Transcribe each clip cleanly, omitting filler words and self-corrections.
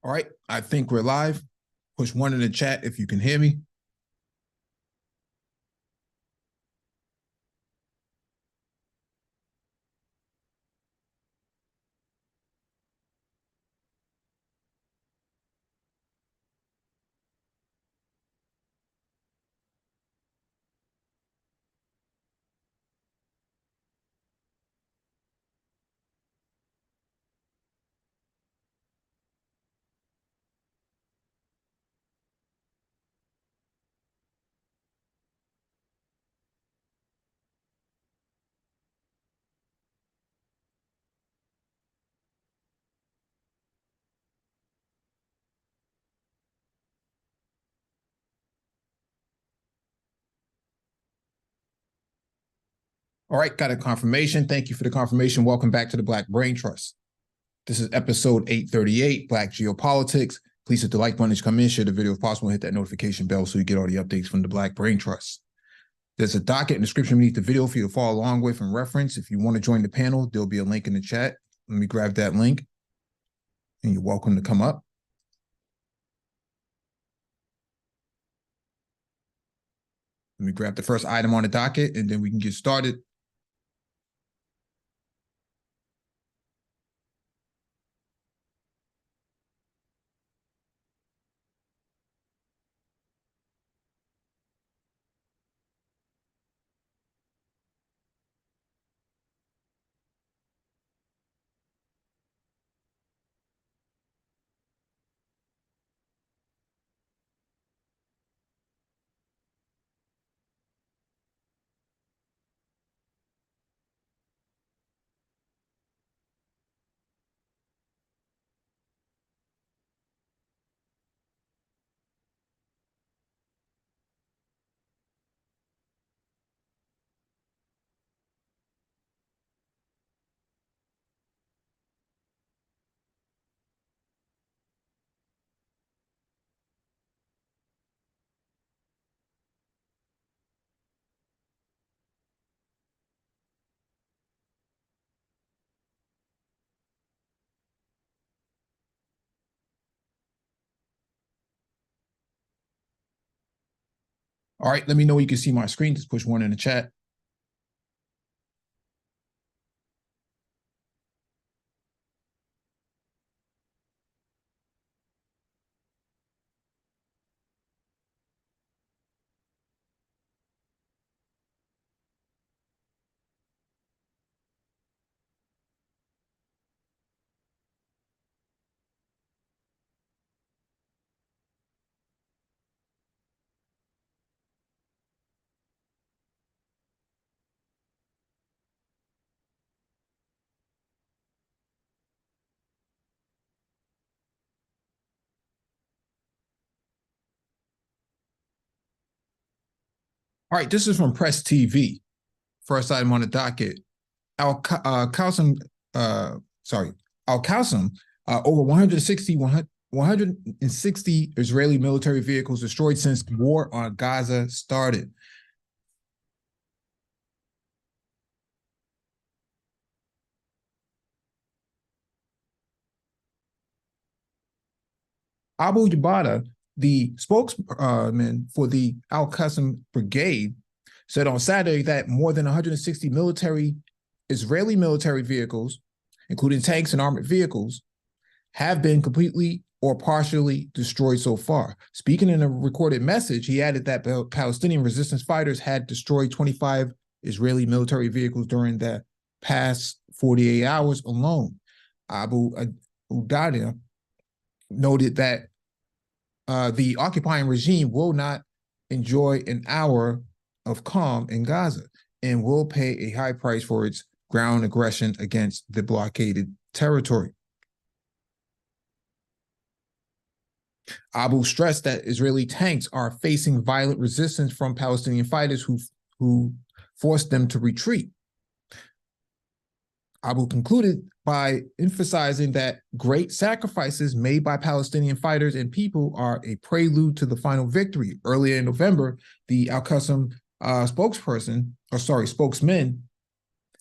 All right, I think we're live. Push one in the chat if you can hear me. All right, got a confirmation. Thank you for the confirmation. Welcome back to the Black Brain Trust. This is episode 838, Black Geopolitics. Please hit the like button as you come in, share the video if possible, and hit that notification bell so you get all the updates from the Black Brain Trust. There's a docket in the description beneath the video for you to follow along with and reference. If you want to join the panel, there'll be a link in the chat. Let me grab that link, and you're welcome to come up. Let me grab the first item on the docket, and then we can get started. All right, let me know when you can see my screen. Just push one in the chat. All right, this is from Press TV. First item on the docket. Al-Qassam, over 160 Israeli military vehicles destroyed since war on Gaza started. Abu Yabada, the spokesman for the Al-Qassam Brigade, said on Saturday that more than 160 Israeli military vehicles, including tanks and armored vehicles, have been completely or partially destroyed so far. Speaking in a recorded message, he added that Palestinian resistance fighters had destroyed 25 Israeli military vehicles during the past 48 hours alone. Abu Udadia noted that the occupying regime will not enjoy an hour of calm in Gaza and will pay a high price for its ground aggression against the blockaded territory. Abu stressed that Israeli tanks are facing violent resistance from Palestinian fighters who forced them to retreat. Abu concluded by emphasizing that great sacrifices made by Palestinian fighters and people are a prelude to the final victory. Earlier in November, the Al-Qassam spokesman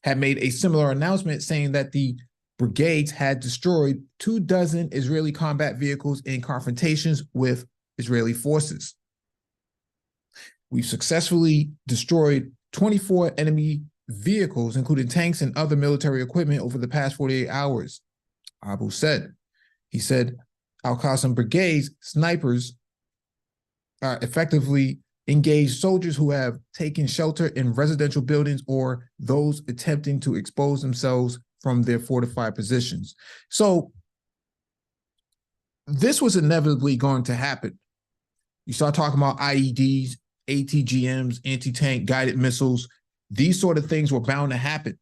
had made a similar announcement saying that the brigades had destroyed 24 Israeli combat vehicles in confrontations with Israeli forces. We've successfully destroyed 24 enemy vehicles, including tanks and other military equipment, over the past 48 hours, Abu said. He said Al-Qassam brigades snipers effectively engage soldiers who have taken shelter in residential buildings or those attempting to expose themselves from their fortified positions. So this was inevitably going to happen. You start talking about IEDs, ATGMs, anti-tank guided missiles. These sort of things were bound to happen.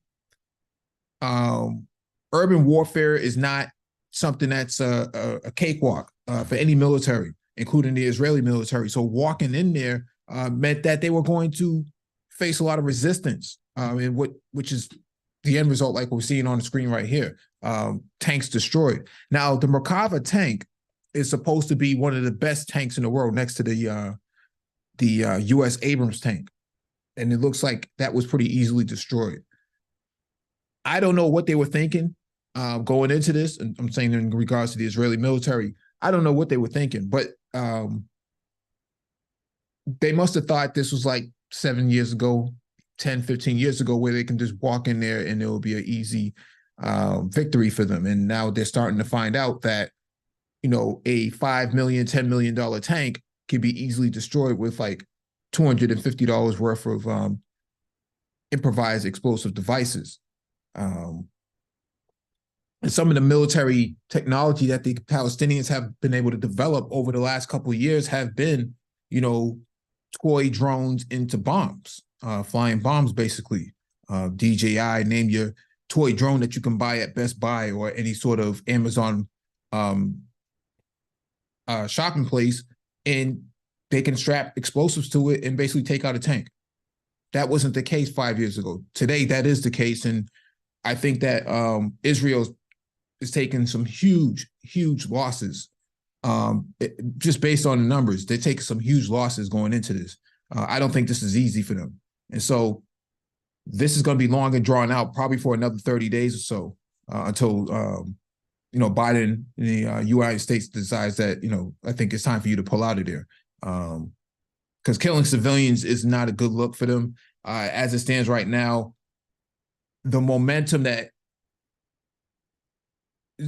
Urban warfare is not something that's a cakewalk for any military, including the Israeli military. So walking in there meant that they were going to face a lot of resistance, which is the end result, like we're seeing on the screen right here. Tanks destroyed. Now, the Merkava tank is supposed to be one of the best tanks in the world, next to the U.S. Abrams tank, and it looks like that was pretty easily destroyed. I don't know what they were thinking going into this, and I'm saying in regards to the Israeli military. I don't know what they were thinking, but they must have thought this was like 7 years ago, 10, 15 years ago, where they can just walk in there and it will be an easy victory for them. And now they're starting to find out that, you know, a $5 million, $10 million tank can be easily destroyed with like $250 worth of improvised explosive devices. And some of the military technology that the Palestinians have been able to develop over the last couple of years have been, you know, toy drones into bombs, flying bombs, basically. DJI, name your toy drone that you can buy at Best Buy or any sort of Amazon shopping place, and they can strap explosives to it and basically take out a tank. That wasn't the case 5 years ago. Today, that is the case, and I think that Israel is taking some huge, huge losses. Just based on the numbers, they're taking some huge losses going into this. I don't think this is easy for them. And so this is going to be long and drawn out, probably for another 30 days or so, until, you know, Biden in the United States decides that, you know, I think it's time for you to pull out of there. Because killing civilians is not a good look for them. As it stands right now, the momentum that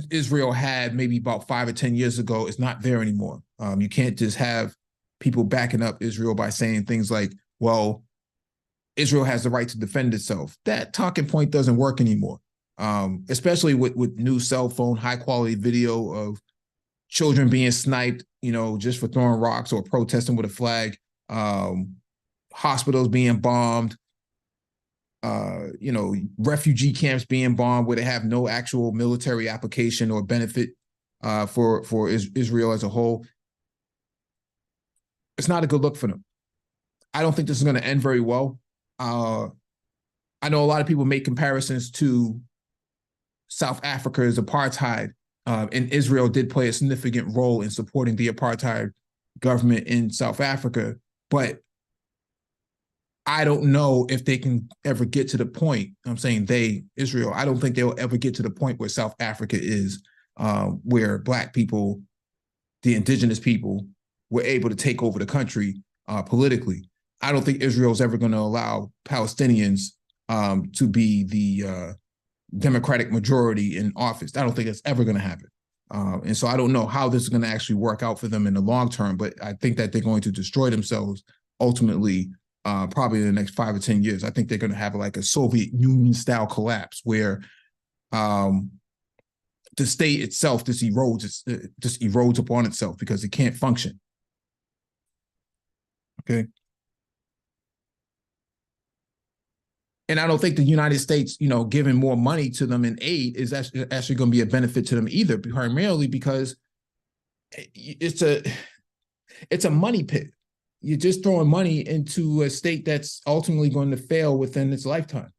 Israel had maybe about 5 or 10 years ago is not there anymore. You can't just have people backing up Israel by saying things like, well, Israel has the right to defend itself. That talking point doesn't work anymore, especially with new cell phone, high quality video of children being sniped, you know, just for throwing rocks or protesting with a flag, hospitals being bombed, you know, refugee camps being bombed where they have no actual military application or benefit for Israel as a whole. It's not a good look for them. I don't think this is going to end very well. I know a lot of people make comparisons to South Africa's apartheid, and Israel did play a significant role in supporting the apartheid government in South Africa, but I don't know if they can ever get to the point. I'm saying Israel, I don't think they'll ever get to the point where South Africa is, where Black people, the indigenous people, were able to take over the country politically. I don't think Israel's ever going to allow Palestinians to be the Democratic majority in office. I don't think that's ever going to happen. And so I don't know how this is going to actually work out for them in the long term, but I think that they're going to destroy themselves ultimately, probably in the next 5 or 10 years. I think they're going to have like a Soviet Union style collapse where the state itself just erodes upon itself because it can't function. Okay. And I don't think the United States, you know, giving more money to them in aid is actually going to be a benefit to them either, primarily because it's a money pit. You're just throwing money into a state that's ultimately going to fail within its lifetime,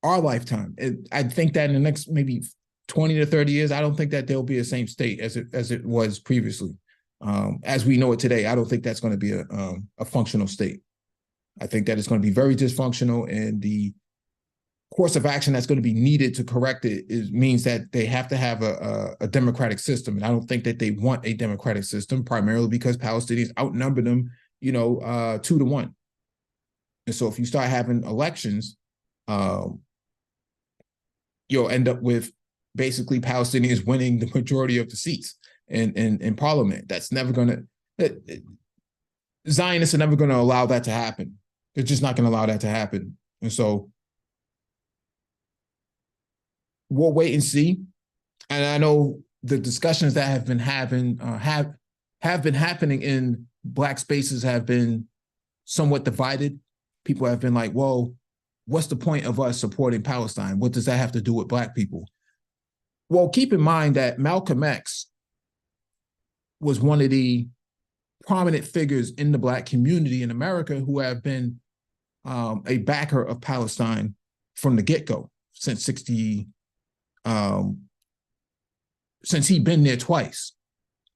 our lifetime. I think that in the next maybe 20 to 30 years, I don't think that there'll be the same state as it was previously. As we know it today, I don't think that's going to be a functional state. I think that it's going to be very dysfunctional, and the course of action that's going to be needed to correct it means that they have to have a democratic system. And I don't think that they want a democratic system, primarily because Palestinians outnumber them, 2-1. And so if you start having elections, you'll end up with basically Palestinians winning the majority of the seats in parliament. That's never going to, Zionists are never going to allow that to happen. They're just not going to allow that to happen. And so we'll wait and see. And I know the discussions that have been having have been happening in Black spaces have been somewhat divided. People have been like, well, what's the point of us supporting Palestine? What does that have to do with Black people? Well, keep in mind that Malcolm X was one of the prominent figures in the Black community in America who have been a backer of Palestine from the get-go since he'd been there twice.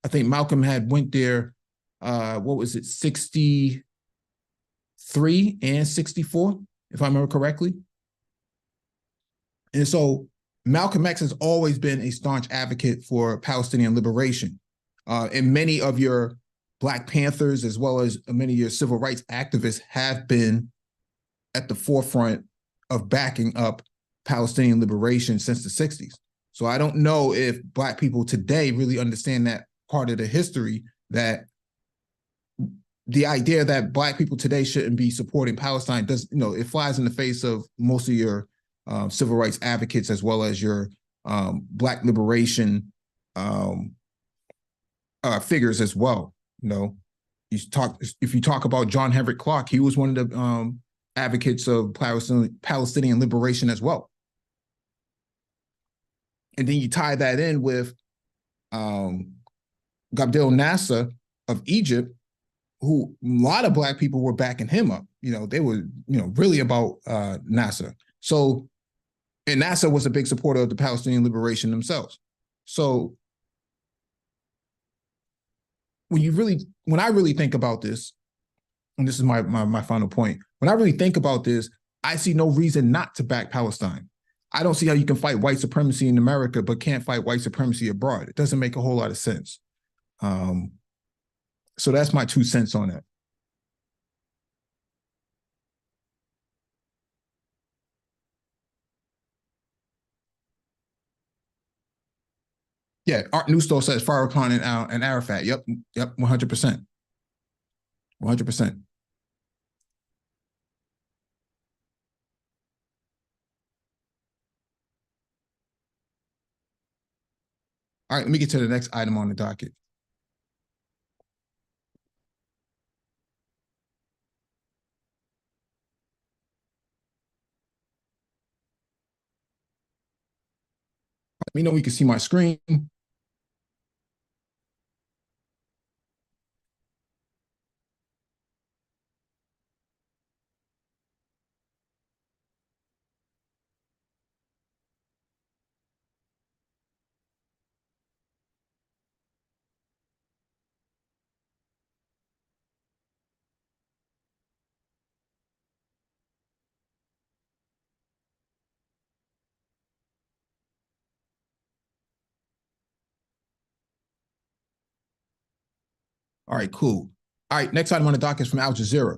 I think Malcolm had went there, 63 and 64, if I remember correctly. And so Malcolm X has always been a staunch advocate for Palestinian liberation. And many of your Black Panthers, as well as many of your civil rights activists, have been at the forefront of backing up Palestinian liberation since the 60s. So I don't know if Black people today really understand that part of the history, that the idea that Black people today shouldn't be supporting Palestine does, it flies in the face of most of your civil rights advocates, as well as your Black liberation figures as well. If you talk about John Henrik Clarke, he was one of the advocates of Palestinian liberation as well. And then you tie that in with Gabdel Nasser of Egypt, who a lot of Black people were backing him up. They were, really about Nasser. So, and Nasser was a big supporter of the Palestinian liberation themselves. So when I really think about this, and this is my final point, when I really think about this, I see no reason not to back Palestine. I don't see how you can fight white supremacy in America, but can't fight white supremacy abroad. It doesn't make a whole lot of sense. So that's my 2 cents on it. Yeah, Art Newstall says Farrakhan and Arafat. Yep, 100%. 100%. All right, let me get to the next item on the docket. Let me know when you can see my screen. All right, cool. All right, next item on the docket is from Al Jazeera.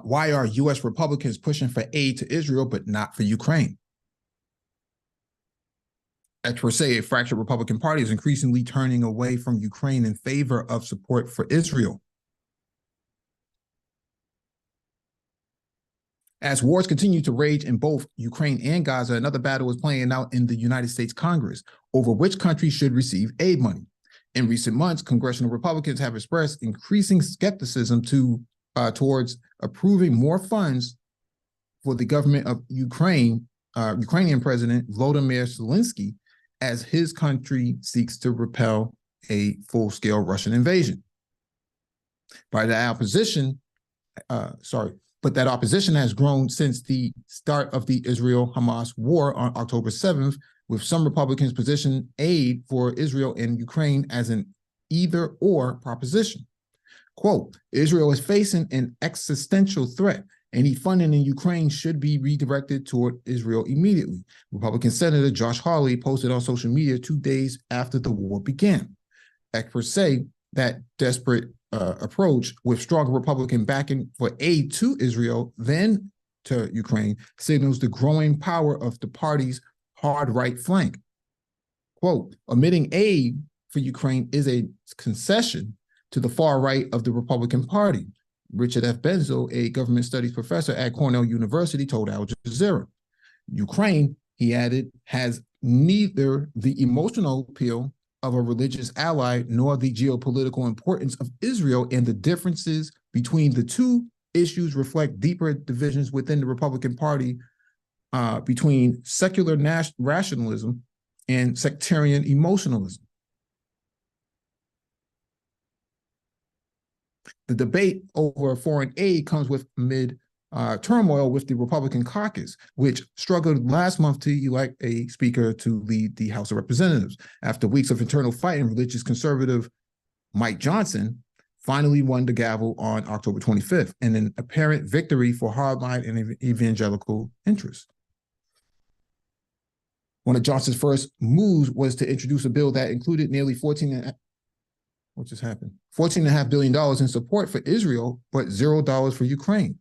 Why are U.S. Republicans pushing for aid to Israel but not for Ukraine? Experts say a fractured Republican Party is increasingly turning away from Ukraine in favor of support for Israel. As wars continue to rage in both Ukraine and Gaza, another battle is playing out in the United States Congress over which country should receive aid money. In recent months, congressional Republicans have expressed increasing skepticism towards approving more funds for the government of Ukraine, Ukrainian President Volodymyr Zelensky, as his country seeks to repel a full-scale Russian invasion. But that opposition has grown since the start of the Israel-Hamas war on October 7th, with some Republicans positioning aid for Israel and Ukraine as an either-or proposition. Quote, Israel is facing an existential threat Any funding in Ukraine should be redirected toward Israel immediately. Republican Senator Josh Hawley posted on social media 2 days after the war began. Experts say that desperate approach with stronger Republican backing for aid to Israel than to Ukraine signals the growing power of the party's hard right flank. Quote, omitting aid for Ukraine is a concession to the far right of the Republican Party. Richard F. Benzo, a government studies professor at Cornell University, told Al Jazeera. Ukraine, he added, has neither the emotional appeal of a religious ally nor the geopolitical importance of Israel, and the differences between the two issues reflect deeper divisions within the Republican Party between secular rationalism and sectarian emotionalism. The debate over foreign aid comes with turmoil with the Republican caucus, which struggled last month to elect a speaker to lead the House of Representatives. After weeks of internal fighting, religious conservative Mike Johnson finally won the gavel on October 25th, in an apparent victory for hardline and evangelical interests. One of Johnson's first moves was to introduce a bill that included nearly $14.5 billion in support for Israel, but $0 for Ukraine.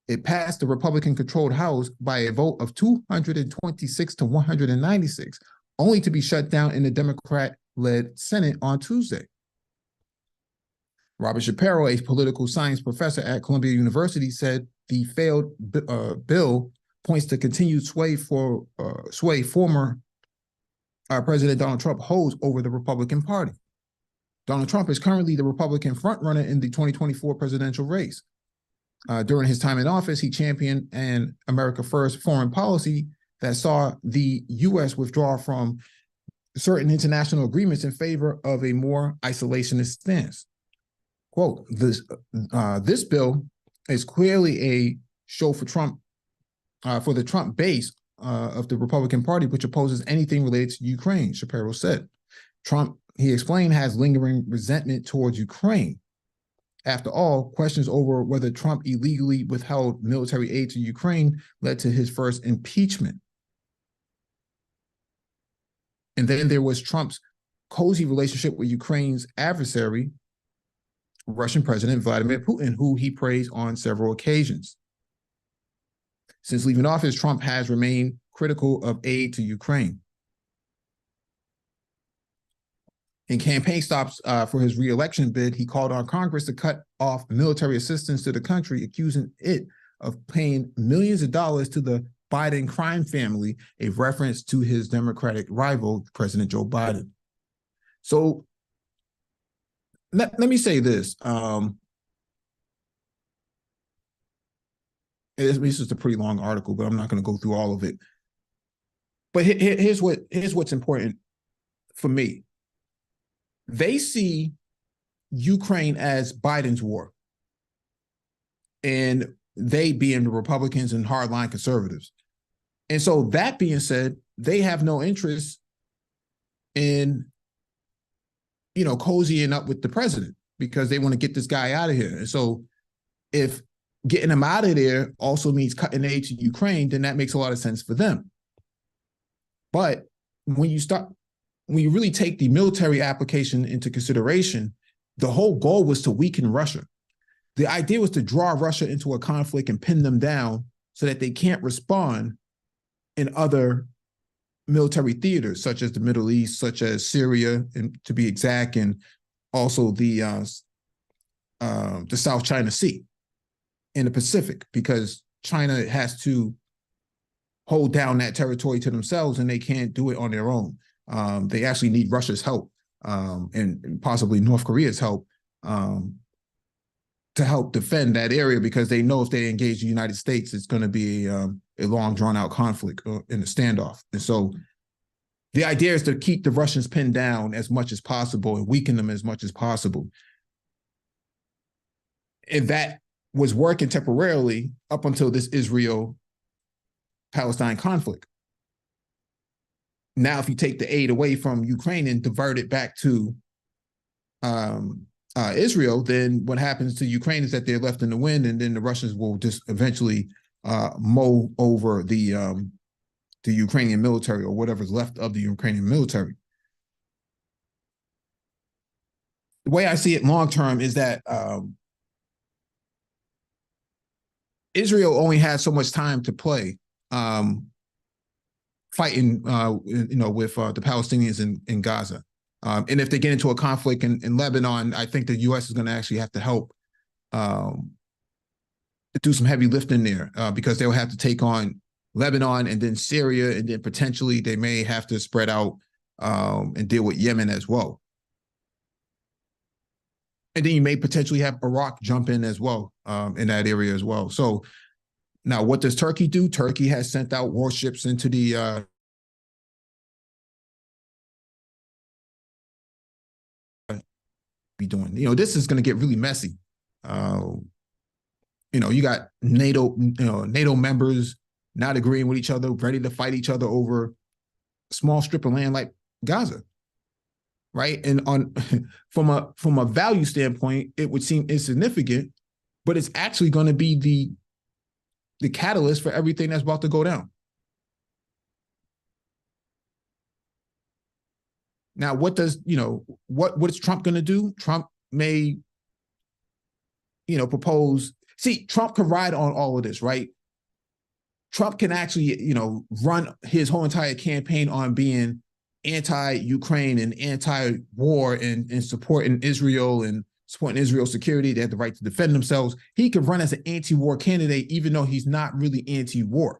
It passed the Republican-controlled House by a vote of 226 to 196, only to be shut down in the Democrat-led Senate on Tuesday. Robert Shapiro, a political science professor at Columbia University, said the failed bill points to continued sway former President Donald Trump holds over the Republican Party. Donald Trump is currently the Republican frontrunner in the 2024 presidential race. During his time in office, he championed an America First foreign policy that saw the U.S. withdraw from certain international agreements in favor of a more isolationist stance. Quote, this bill is clearly a show for Trump, for the Trump base of the Republican Party, which opposes anything related to Ukraine, Shapiro said. Trump, he explained, has lingering resentment towards Ukraine. After all, questions over whether Trump illegally withheld military aid to Ukraine led to his first impeachment. And then there was Trump's cozy relationship with Ukraine's adversary, Russian President Vladimir Putin, who he praised on several occasions. Since leaving office, Trump has remained critical of aid to Ukraine. In campaign stops for his re-election bid, he called on Congress to cut off military assistance to the country, accusing it of paying millions of dollars to the Biden crime family, a reference to his Democratic rival, President Joe Biden. So let me say this. This is a pretty long article, but I'm not going to go through all of it. But here's what's important for me. They see Ukraine as Biden's war, and they being the Republicans and hardline conservatives. And so that being said, they have no interest in, cozying up with the president because they want to get this guy out of here. And so if getting him out of there also means cutting aid to Ukraine, then that makes a lot of sense for them. But when you really take the military application into consideration, the whole goal was to weaken Russia. The idea was to draw Russia into a conflict and pin them down so that they can't respond in other military theaters, such as the Middle East, such as Syria, and to be exact, and also the South China Sea in the Pacific, because China has to hold down that territory to themselves and they can't do it on their own. They actually need Russia's help and possibly North Korea's help to help defend that area, because they know if they engage the United States, it's going to be a long, drawn-out conflict in a standoff. And so the idea is to keep the Russians pinned down as much as possible and weaken them as much as possible. And that was working temporarily up until this Israel-Palestine conflict. Now, if you take the aid away from Ukraine and divert it back to Israel, then what happens to Ukraine is that they're left in the wind, and then the Russians will just eventually mow over the Ukrainian military or whatever's left of the Ukrainian military. The way I see it long term is that Israel only has so much time to play fighting, with the Palestinians in Gaza. And if they get into a conflict in Lebanon, I think the U.S. is going to actually have to help do some heavy lifting there because they'll have to take on Lebanon and then Syria, and then potentially they may have to spread out and deal with Yemen as well. And then you may potentially have Iraq jump in as well in that area as well. So now what does Turkey do? Turkey has sent out warships into the be doing. This is going to get really messy. You got NATO members not agreeing with each other, ready to fight each other over a small strip of land like Gaza, right? And from a value standpoint, it would seem insignificant, but it's actually going to be the catalyst for everything that's about to go down. Now, what is Trump going to do? Trump may, propose. See, Trump could ride on all of this, right? Trump can actually, run his whole entire campaign on being anti-Ukraine and anti-war and supporting Israel and supporting Israel's security. They have the right to defend themselves. He could run as an anti-war candidate, even though he's not really anti-war.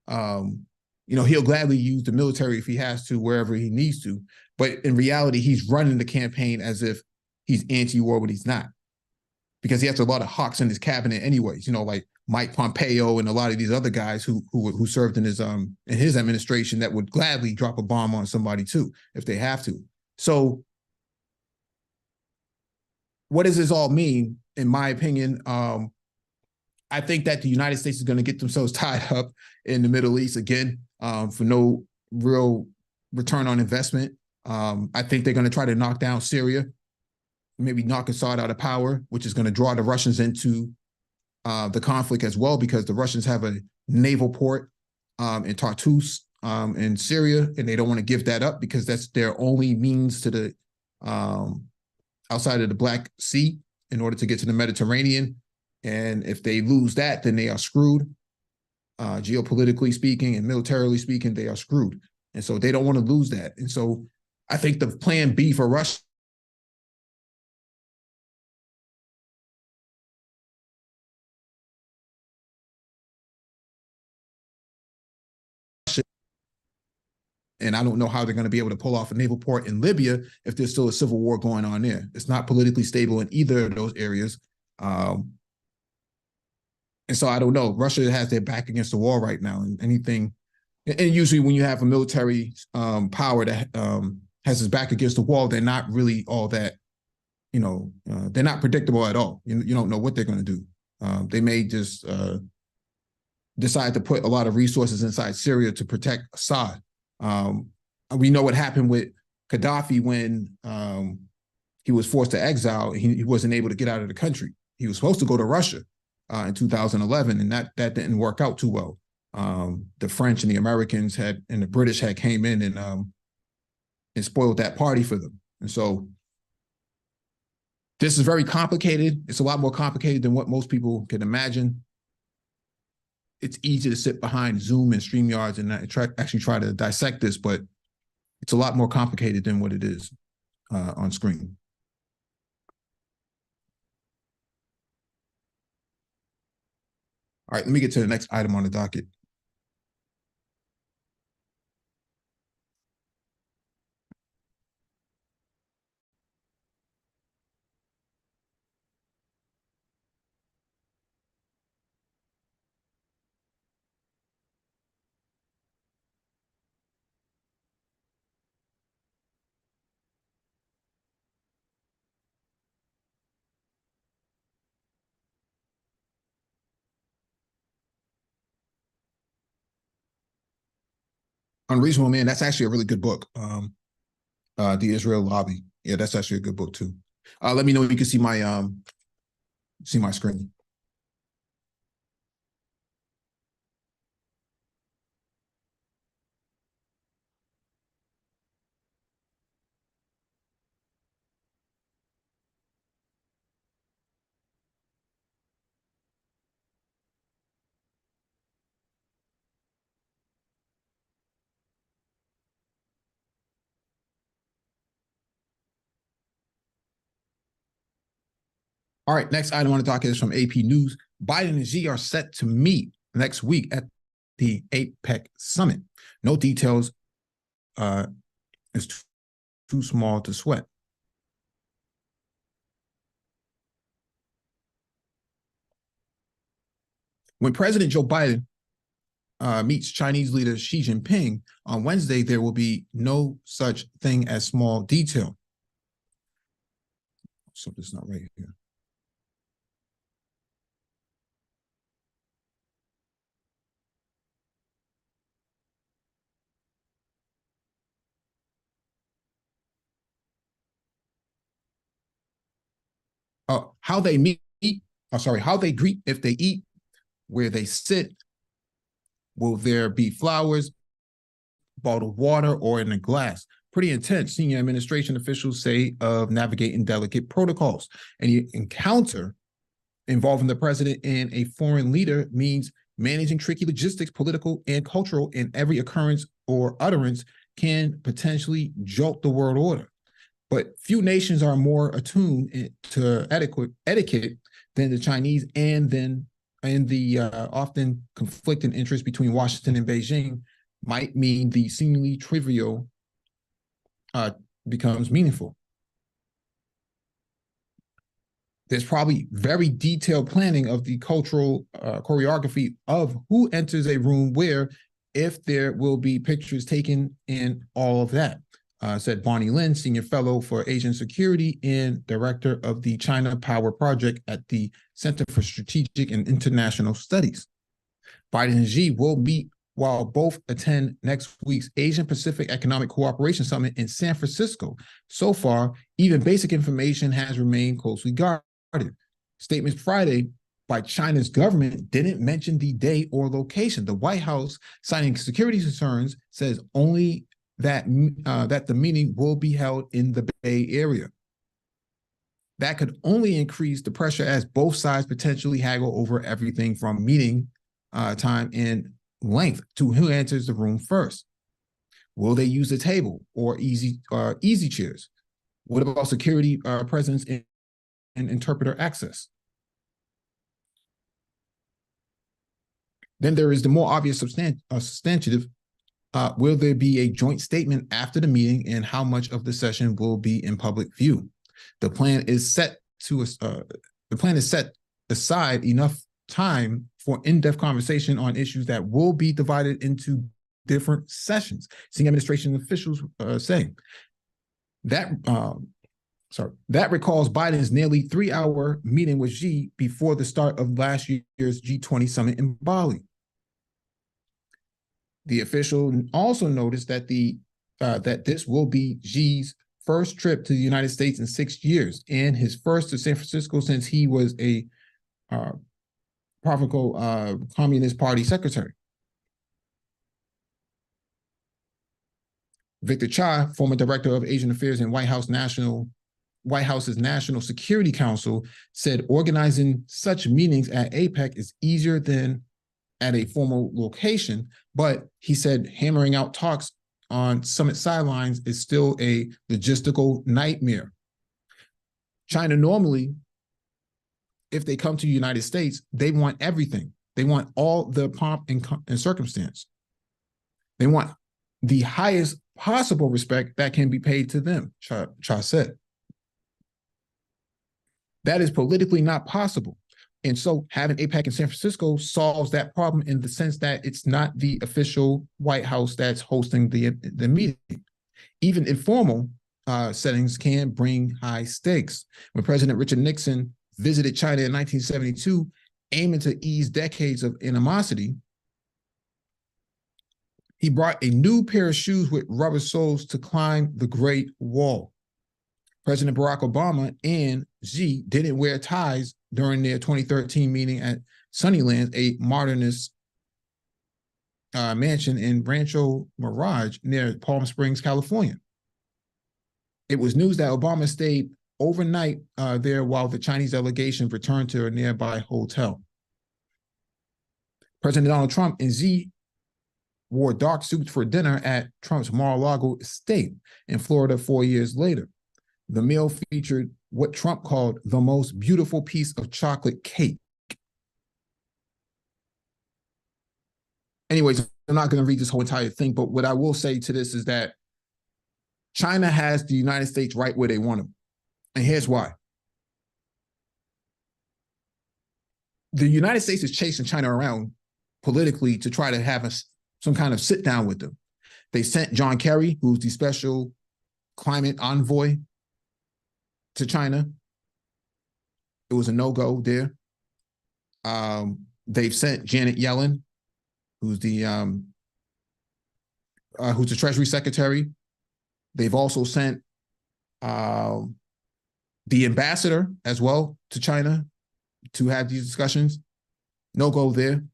He'll gladly use the military if he has to, wherever he needs to. But in reality, he's running the campaign as if he's anti-war, but he's not. Because he has a lot of hawks in his cabinet anyways, like Mike Pompeo and a lot of these other guys who served in his administration that would gladly drop a bomb on somebody too, if they have to. So what does this all mean, in my opinion? I think that the United States is going to get themselves tied up in the Middle East again for no real return on investment. I think they're going to try to knock down Syria, maybe knock Assad out of power, which is going to draw the Russians into the conflict as well, because the Russians have a naval port in Tartus in Syria, and they don't want to give that up because that's their only means to the outside of the Black Sea in order to get to the Mediterranean. And if they lose that, then they are screwed. Geopolitically speaking and militarily speaking, they are screwed. And so they don't want to lose that. And so I think the plan B for Russia and I don't know how they're going to be able to pull off a naval port in Libya if there's still a civil war going on there. It's not politically stable in either of those areas. And so I don't know. Russia has their back against the wall right now. And usually when you have a military power that has its back against the wall, they're not really all that, they're not predictable at all. You don't know what they're going to do. They may just decide to put a lot of resources inside Syria to protect Assad. We know what happened with Gaddafi when he was forced to exile. He wasn't able to get out of the country. He was supposed to go to Russia in 2011, and that didn't work out too well. The French and the Americans and the British had came in and spoiled that party for them. And so this is very complicated. It's a lot more complicated than what most people can imagine. It's easy to sit behind Zoom and StreamYards and actually try to dissect this, but it's a lot more complicated than what it is on screen. All right, let me get to the next item on the docket. Unreasonable Man, that's actually a really good book. The Israel Lobby. Yeah, that's actually a good book too. Let me know if you can see my screen. All right, next item I want to talk is from AP News. Biden and Xi are set to meet next week at the APEC summit. No details is too small to sweat. When President Joe Biden meets Chinese leader Xi Jinping on Wednesday, there will be no such thing as small detail. So it's not right here. How they meet, how they greet if they eat, where they sit, will there be flowers, bottled water, or in a glass? Pretty intense, senior administration officials say, of navigating delicate protocols. Any encounter involving the president and a foreign leader means managing tricky logistics, political and cultural, and every occurrence or utterance can potentially jolt the world order. But few nations are more attuned to etiquette than the Chinese, and the often conflicting interest between Washington and Beijing might mean the seemingly trivial becomes meaningful. There's probably very detailed planning of the cultural choreography of who enters a room where, if there will be pictures taken, and all of that, said Bonnie Lin, Senior Fellow for Asian Security and Director of the China Power Project at the Center for Strategic and International Studies. Biden and Xi will meet while both attend next week's Asian Pacific Economic Cooperation Summit in San Francisco. So far, even basic information has remained closely guarded. Statements Friday by China's government didn't mention the day or location. The White House, citing security concerns, says only that the meeting will be held in the Bay Area. That could only increase the pressure as both sides potentially haggle over everything from meeting time and length to who enters the room first. Will they use the table or easy chairs? What about security presence and interpreter access? Then there is the more obvious substantive. Will there be a joint statement after the meeting, and how much of the session will be in public view? The plan is set aside enough time for in-depth conversation on issues that will be divided into different sessions. Senior administration officials saying that. That recalls Biden's nearly 3-hour meeting with Xi before the start of last year's G20 summit in Bali. The official also noticed that that this will be Xi's first trip to the United States in 6 years, and his first to San Francisco since he was a provincial Communist Party secretary. Victor Cha, former director of Asian Affairs in White House's National Security Council, said organizing such meetings at APEC is easier than at a formal location, but he said hammering out talks on summit sidelines is still a logistical nightmare. China normally, if they come to the United States, they want everything. They want all the pomp and circumstance. They want the highest possible respect that can be paid to them, Cha said. That is politically not possible. And so having APEC in San Francisco solves that problem in the sense that it's not the official White House that's hosting the meeting. Even informal settings can bring high stakes. When President Richard Nixon visited China in 1972, aiming to ease decades of animosity, he brought a new pair of shoes with rubber soles to climb the Great Wall. President Barack Obama and Xi didn't wear ties during their 2013 meeting at Sunnylands, a modernist mansion in Rancho Mirage near Palm Springs, California. It was news that Obama stayed overnight there while the Chinese delegation returned to a nearby hotel. President Donald Trump and Xi wore dark suits for dinner at Trump's Mar-a-Lago estate in Florida 4 years later. The meal featured what Trump called the most beautiful piece of chocolate cake. Anyways, I'm not going to read this whole entire thing, but what I will say to this is that China has the United States right where they want them. And here's why. The United States is chasing China around politically to try to have some kind of sit down with them. They sent John Kerry, who's the special climate envoy, to China. It was a no-go there. They've sent Janet Yellen, who's the Treasury Secretary. They've also sent the ambassador as well to China to have these discussions. No go there.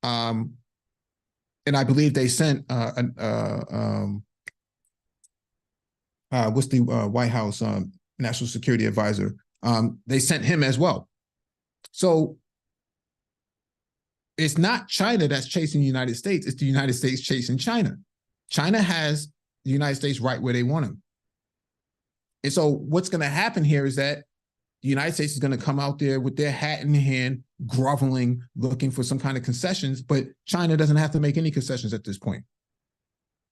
And I believe they sent what's the White House National Security Advisor? They sent him as well. So it's not China that's chasing the United States. It's the United States chasing China. China has the United States right where they want them. And so what's going to happen here is that the United States is going to come out there with their hat in hand, groveling, looking for some kind of concessions, but China doesn't have to make any concessions at this point.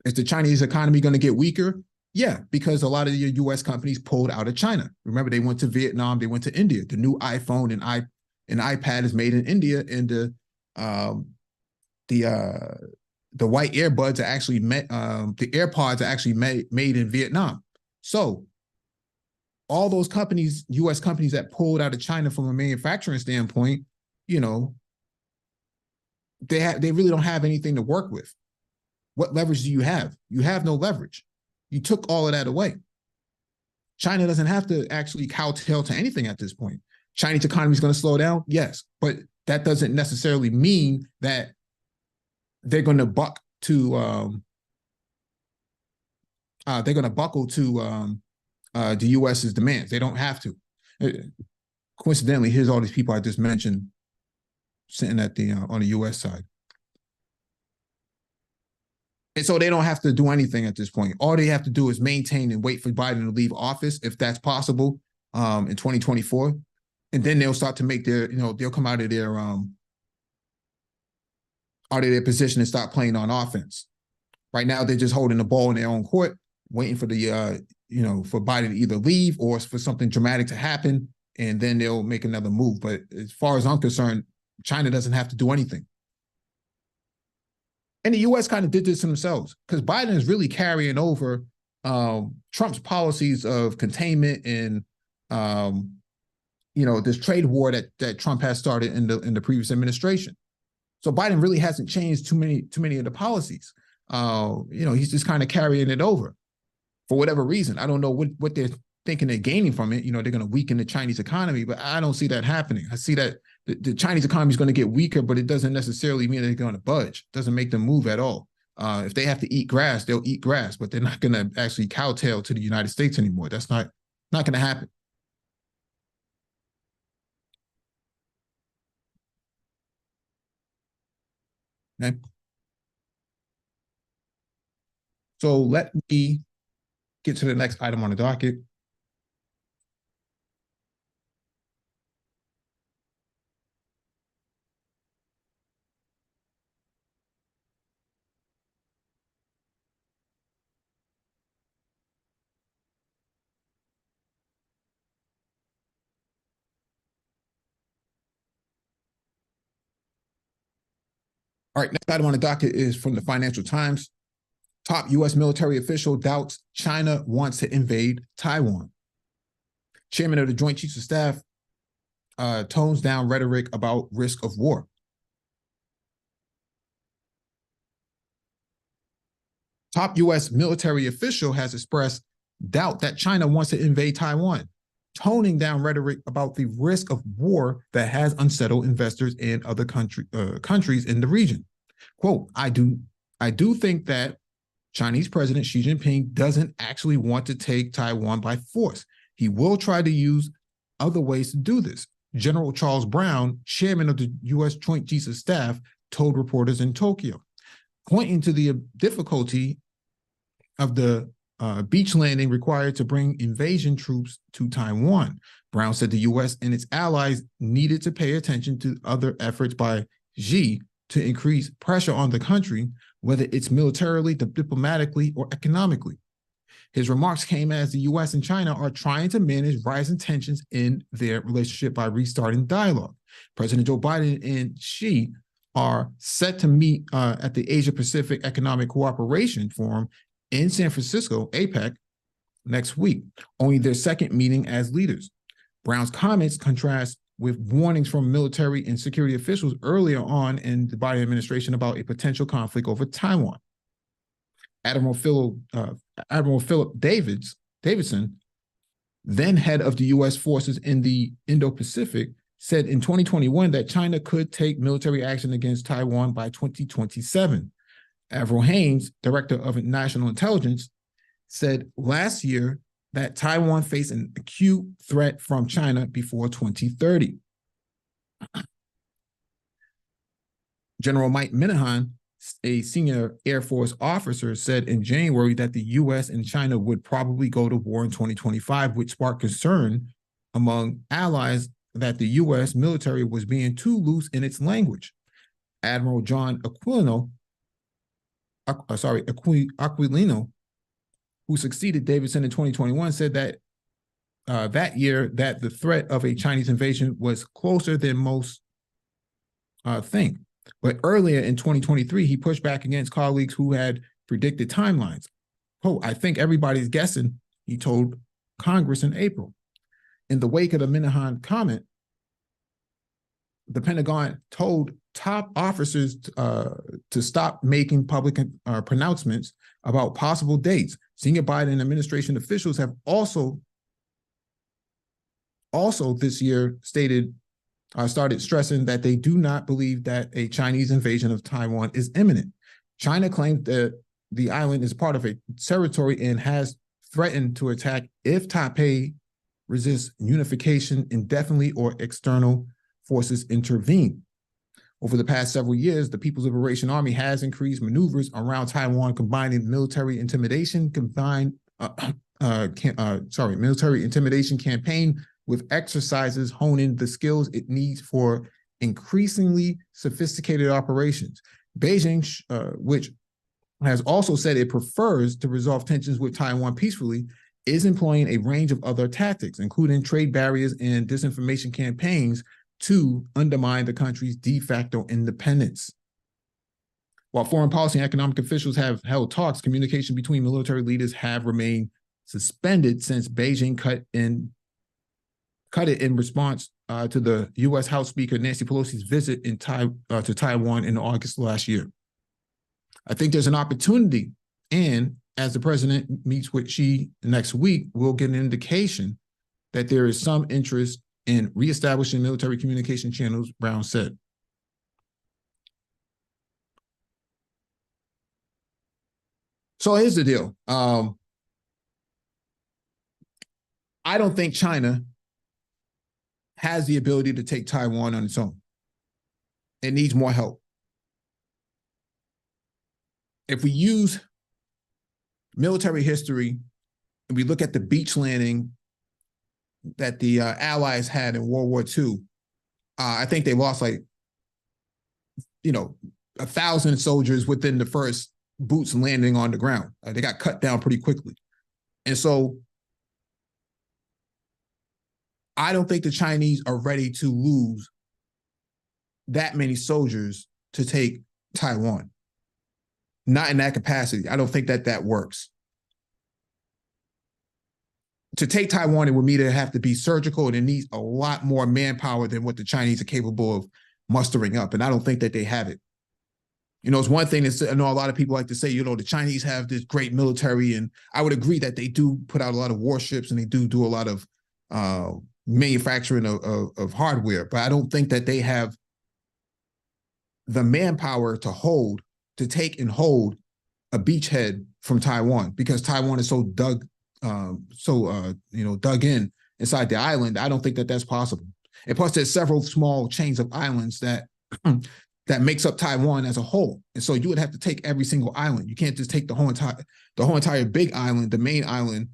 Is the Chinese economy going to get weaker? Yeah, because a lot of your U.S. companies pulled out of China. Remember, they went to Vietnam, they went to India. The new iPhone and iPad is made in India, and the white earbuds are actually the AirPods are actually made in Vietnam. So all those companies, U.S. companies that pulled out of China from a manufacturing standpoint, you know, they really don't have anything to work with. What leverage do you have? You have no leverage. You took all of that away. China doesn't have to actually kowtow to anything at this point. Chinese economy is going to slow down, yes, but that doesn't necessarily mean that they're going to buckle to the U.S.'s demands. They don't have to. Coincidentally, here's all these people I just mentioned sitting at the on the U.S. side. And so they don't have to do anything at this point. All they have to do is maintain and wait for Biden to leave office, if that's possible, in 2024. And then they'll start to make their, they'll come out of their position and start playing on offense. Right now, they're just holding the ball in their own court, waiting for the, for Biden to either leave or for something dramatic to happen, and then they'll make another move. But as far as I'm concerned, China doesn't have to do anything. And the U.S. kind of did this themselves, because Biden is really carrying over Trump's policies of containment and, this trade war that Trump has started in the previous administration. So Biden really hasn't changed too many of the policies. He's just kind of carrying it over for whatever reason. I don't know what they're thinking they're gaining from it. They're going to weaken the Chinese economy, but I don't see that happening. I see that the Chinese economy is going to get weaker, but it doesn't necessarily mean they're going to budge. It doesn't make them move at all. If they have to eat grass, they'll eat grass, but they're not going to actually kowtow to the United States anymore. That's not going to happen. Okay. So let me get to the next item on the docket. All right, next item on the docket is from the Financial Times. Top U.S. military official doubts China wants to invade Taiwan. Chairman of the Joint Chiefs of Staff tones down rhetoric about risk of war. Top U.S. military official has expressed doubt that China wants to invade Taiwan, toning down rhetoric about the risk of war that has unsettled investors and other countries in the region. Quote, I do think that Chinese President Xi Jinping doesn't actually want to take Taiwan by force. He will try to use other ways to do this. General Charles Brown, chairman of the U.S. Joint Chiefs of Staff, told reporters in Tokyo, pointing to the difficulty of the beach landing required to bring invasion troops to Taiwan. Brown said the U.S. and its allies needed to pay attention to other efforts by Xi to increase pressure on the country, whether it's militarily, diplomatically, or economically. His remarks came as the U.S. and China are trying to manage rising tensions in their relationship by restarting dialogue. President Joe Biden and Xi are set to meet at the Asia-Pacific Economic Cooperation Forum in San Francisco, APEC, next week, only their second meeting as leaders. Brown's comments contrast with warnings from military and security officials earlier on in the Biden administration about a potential conflict over Taiwan. Admiral Philip Davidson, then head of the U.S. forces in the Indo-Pacific, said in 2021 that China could take military action against Taiwan by 2027. Avril Haines, director of national intelligence, said last year that Taiwan faced an acute threat from China before 2030. General Mike Minihan, a senior Air Force officer, said in January that the U.S. and China would probably go to war in 2025, which sparked concern among allies that the U.S. military was being too loose in its language. Admiral John Aquilino, who succeeded Davidson in 2021, said that that year that the threat of a Chinese invasion was closer than most think. But earlier in 2023, he pushed back against colleagues who had predicted timelines. Oh, I think everybody's guessing, he told Congress in April. In the wake of the Minahan comment, the Pentagon told top officers to stop making public pronouncements about possible dates. Senior Biden administration officials have also this year started stressing that they do not believe that a Chinese invasion of Taiwan is imminent. China claims that the island is part of a territory and has threatened to attack if Taipei resists unification indefinitely or external forces intervene. Over the past several years, the People's Liberation Army has increased maneuvers around Taiwan, combining military intimidation campaign with exercises honing the skills it needs for increasingly sophisticated operations. Beijing, which has also said it prefers to resolve tensions with Taiwan peacefully, is employing a range of other tactics, including trade barriers and disinformation campaigns to undermine the country's de facto independence. While foreign policy and economic officials have held talks, communication between military leaders have remained suspended since Beijing cut it in response to the U.S. House Speaker Nancy Pelosi's visit to Taiwan in August last year. I think there's an opportunity, and as the president meets with Xi next week, we'll get an indication that there is some interest in reestablishing military communication channels, Brown said. So here's the deal. I don't think China has the ability to take Taiwan on its own. It needs more help. If we use military history and we look at the beach landing that the Allies had in World War II, I think they lost 1,000 soldiers within the first boots landing on the ground. They got cut down pretty quickly. And so I don't think the Chinese are ready to lose that many soldiers to take Taiwan. Not in that capacity. I don't think that works. To take Taiwan, it would mean it have to be surgical, and it needs a lot more manpower than what the Chinese are capable of mustering up. And I don't think that they have it. It's one thing that I know a lot of people like to say, the Chinese have this great military, and I would agree that they do put out a lot of warships and they do a lot of manufacturing of hardware, but I don't think that they have the manpower to take and hold a beachhead from Taiwan, because Taiwan is so dug in inside the island. I don't think that that's possible. And plus, there's several small chains of islands that that makes up Taiwan as a whole. And so you would have to take every single island. You can't just take the whole entire big island, the main island,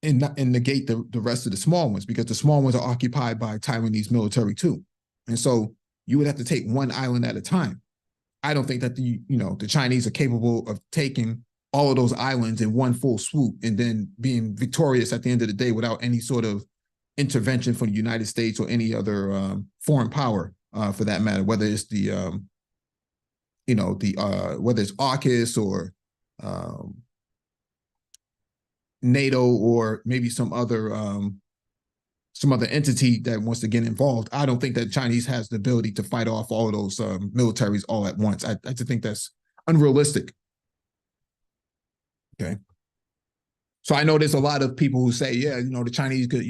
and negate the rest of the small ones, because the small ones are occupied by Taiwanese military too. And so you would have to take one island at a time. I don't think that the Chinese are capable of taking all of those islands in one full swoop and then being victorious at the end of the day without any sort of intervention from the United States or any other foreign power, for that matter, whether it's whether it's AUKUS or NATO or maybe some other entity that wants to get involved. I don't think that Chinese has the ability to fight off all of those militaries all at once. I just think that's unrealistic. Okay. So I know there's a lot of people who say, yeah, the Chinese could,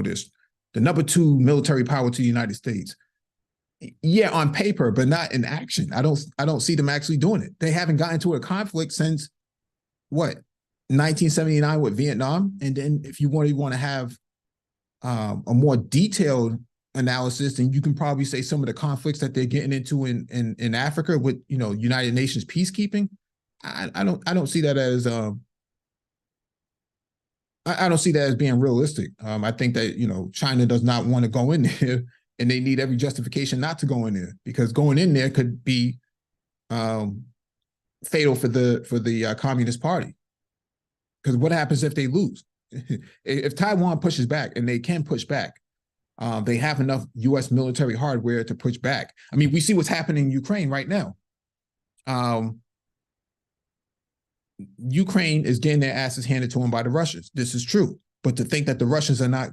there's the number 2 military power to the United States. Yeah, on paper, but not in action. I don't see them actually doing it. They haven't gotten into a conflict since what, 1979 with Vietnam. And then if you want to have a more detailed analysis, then you can probably say some of the conflicts that they're getting into in Africa with United Nations peacekeeping. I don't see that as I don't see that as being realistic. I think that China does not want to go in there, and they need every justification not to go in there, because going in there could be fatal for the Communist Party. Because what happens if they lose? If Taiwan pushes back, and they can push back, they have enough U.S. military hardware to push back. I mean, we see what's happening in Ukraine right now. Ukraine is getting their asses handed to them by the Russians. This is true. But to think that the Russians are not,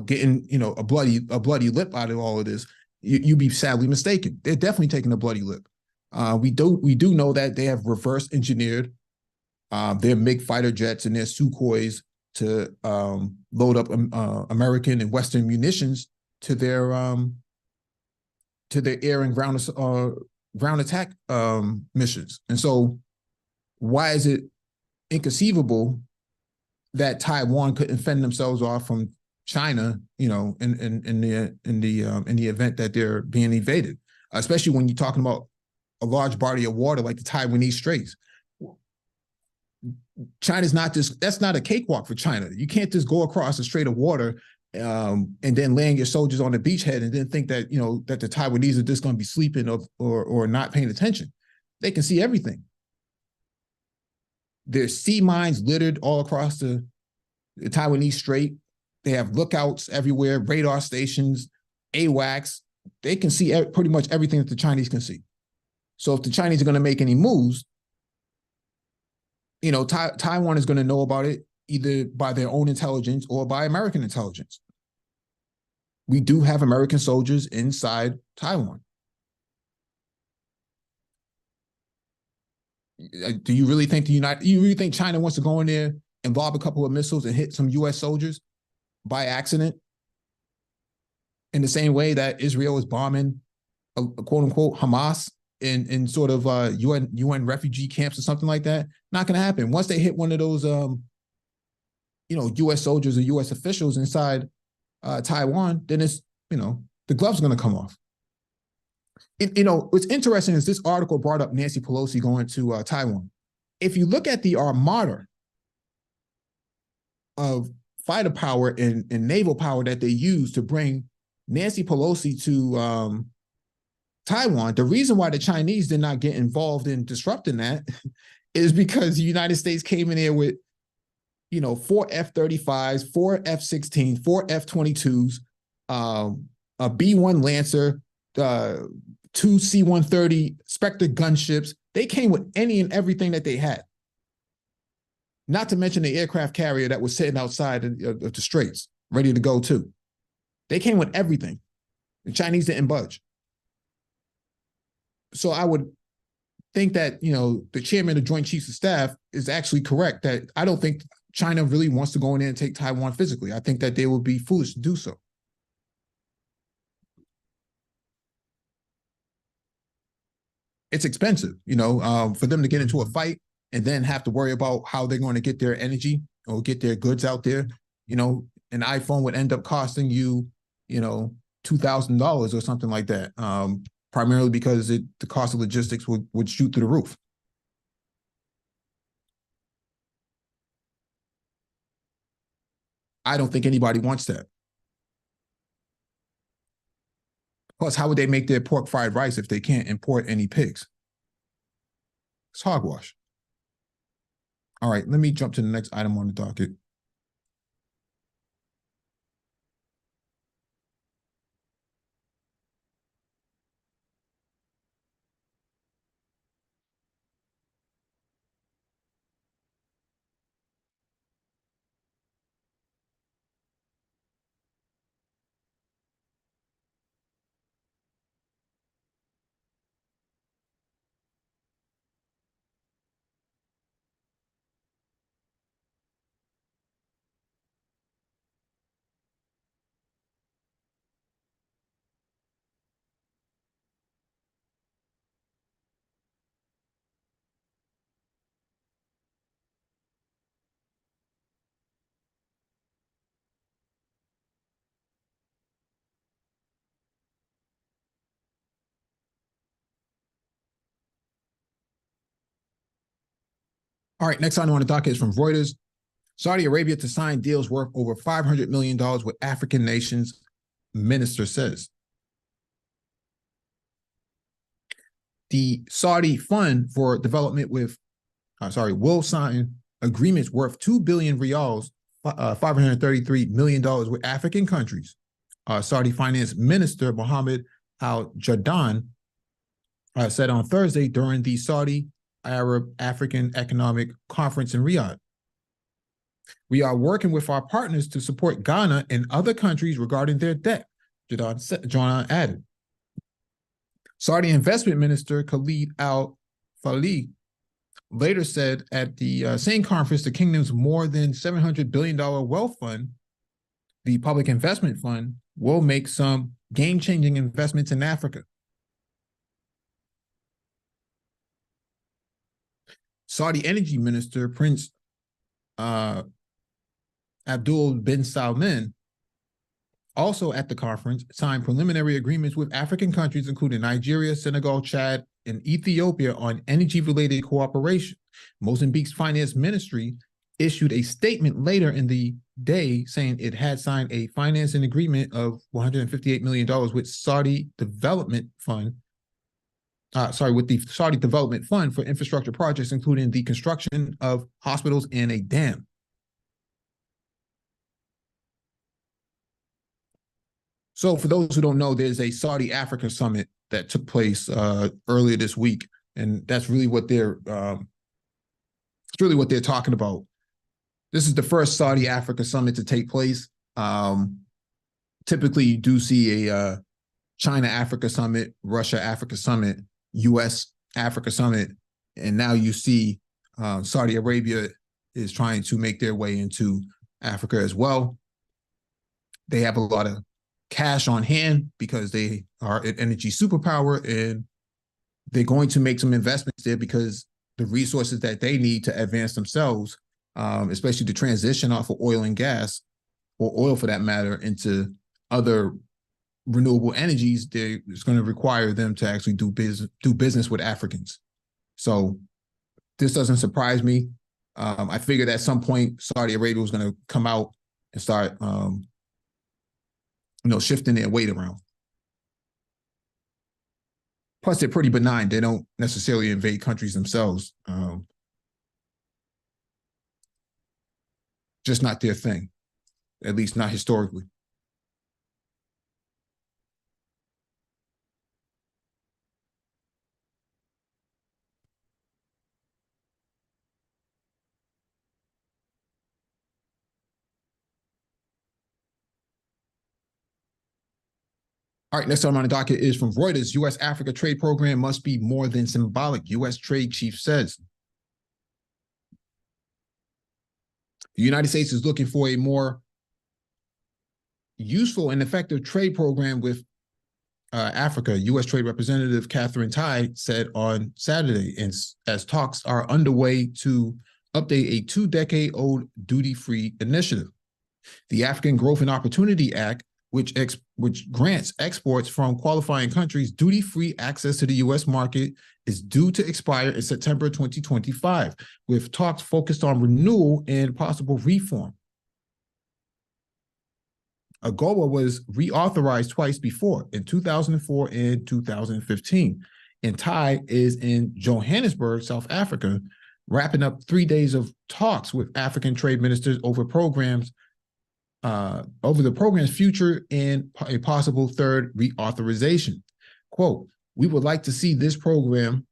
getting, a bloody lip out of all of this, you'd be sadly mistaken. They're definitely taking a bloody lip. We do know that they have reverse engineered their MiG fighter jets and their Sukhois to load up American and Western munitions to their air and ground attack missions. And so, why is it inconceivable that Taiwan couldn't fend themselves off from China, in the event that they're being invaded, especially when you're talking about a large body of water like the Taiwanese Straits? China's not just, that's not a cakewalk for China. You can't just go across a strait of water and then land your soldiers on the beachhead and then think that, that the Taiwanese are just going to be sleeping or not paying attention. They can see everything. There's sea mines littered all across the Taiwanese Strait. They have lookouts everywhere, radar stations, AWACS. They can see pretty much everything that the Chinese can see. So if the Chinese are going to make any moves, Taiwan is going to know about it either by their own intelligence or by American intelligence. We do have American soldiers inside Taiwan. Do you really think you really think China wants to go in there and lob a couple of missiles and hit some U.S. soldiers by accident? In the same way that Israel is bombing a quote unquote Hamas in sort of UN refugee camps or something like that? Not going to happen. Once they hit one of those U.S. soldiers or U.S. officials inside Taiwan, then it's the gloves are going to come off. What's interesting is this article brought up Nancy Pelosi going to Taiwan. If you look at the armada of fighter power and naval power that they use to bring Nancy Pelosi to Taiwan, the reason why the Chinese did not get involved in disrupting that is because the United States came in there with, 4 F-35s, 4 F-16s, 4 F-22s, a B-1 Lancer, 2 C-130 Spectre gunships. They came with any and everything that they had. Not to mention the aircraft carrier that was sitting outside of the Straits, ready to go too. They came with everything. The Chinese didn't budge. So I would think that, the chairman of Joint Chiefs of Staff is actually correct that I don't think China really wants to go in there and take Taiwan physically. I think that they would be foolish to do so. It's expensive, for them to get into a fight and then have to worry about how they're going to get their energy or get their goods out there. An iPhone would end up costing you, $2,000 or something like that. Primarily because the cost of logistics would shoot through the roof. I don't think anybody wants that. Plus, how would they make their pork fried rice if they can't import any pigs? It's hogwash. All right, let me jump to the next item on the docket. All right, next item on the docket is from Reuters. Saudi Arabia to sign deals worth over $500 million with African nations, minister says. The Saudi Fund for Development will sign agreements worth 2 billion riyals, $533 million with African countries. Saudi Finance Minister Mohammed Al Jadaan said on Thursday during the Saudi Arab African Economic Conference in Riyadh. We are working with our partners to support Ghana and other countries regarding their debt, Jadaan added. Saudi Investment Minister Khalid Al Falih later said at the same conference the kingdom's more than $700 billion wealth fund, the Public Investment Fund, will make some game-changing investments in Africa. Saudi Energy Minister Prince Abdul bin Salman, also at the conference, signed preliminary agreements with African countries, including Nigeria, Senegal, Chad, and Ethiopia on energy-related cooperation. Mozambique's finance ministry issued a statement later in the day saying it had signed a financing agreement of $158 million with Saudi Development Fund. With the Saudi Development Fund for infrastructure projects, including the construction of hospitals and a dam. So for those who don't know, there's a Saudi Africa summit that took place earlier this week, and that's really what they're talking about. This is the first Saudi Africa summit to take place. Typically, you do see a China Africa summit, Russia Africa summit, U.S. Africa summit, and now you see Saudi Arabia is trying to make their way into Africa as well. They have a lot of cash on hand because they are an energy superpower, and they're going to make some investments there because the resources that they need to advance themselves, especially the transition off of oil and gas, or oil for that matter, into other renewable energies, it's going to require them to actually do business with Africans. So this doesn't surprise me. I figured at some point Saudi Arabia was going to come out and start shifting their weight around. Plus, they're pretty benign. They don't necessarily invade countries themselves. Just not their thing, at least not historically. All right, next time on the docket is from Reuters. U.S.-Africa trade program must be more than symbolic, U.S. trade chief says. The United States is looking for a more useful and effective trade program with Africa, U.S. Trade Representative Catherine Tai said on Saturday, and as talks are underway to update a 2-decade-old duty-free initiative. The African Growth and Opportunity Act, which grants exports from qualifying countries duty-free access to the U.S. market, is due to expire in September 2025, with talks focused on renewal and possible reform. AGOA was reauthorized twice before, in 2004 and 2015. And Tai is in Johannesburg, South Africa, wrapping up 3 days of talks with African trade ministers over the program's future and a possible third reauthorization. Quote, "We would like to see this program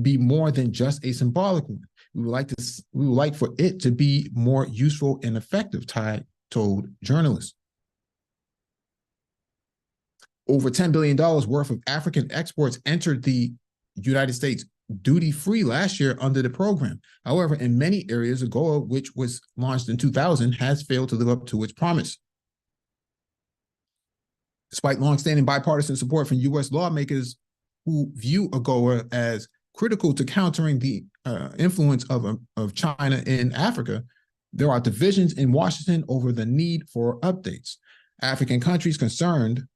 be more than just a symbolic one. We would like for it to be more useful and effective," Tai told journalists. Over $10 billion worth of African exports entered the United States duty-free last year under the program. However, in many areas, AGOA, which was launched in 2000, has failed to live up to its promise. Despite longstanding bipartisan support from U.S. lawmakers who view AGOA as critical to countering the influence of China in Africa, there are divisions in Washington over the need for updates. African countries concerned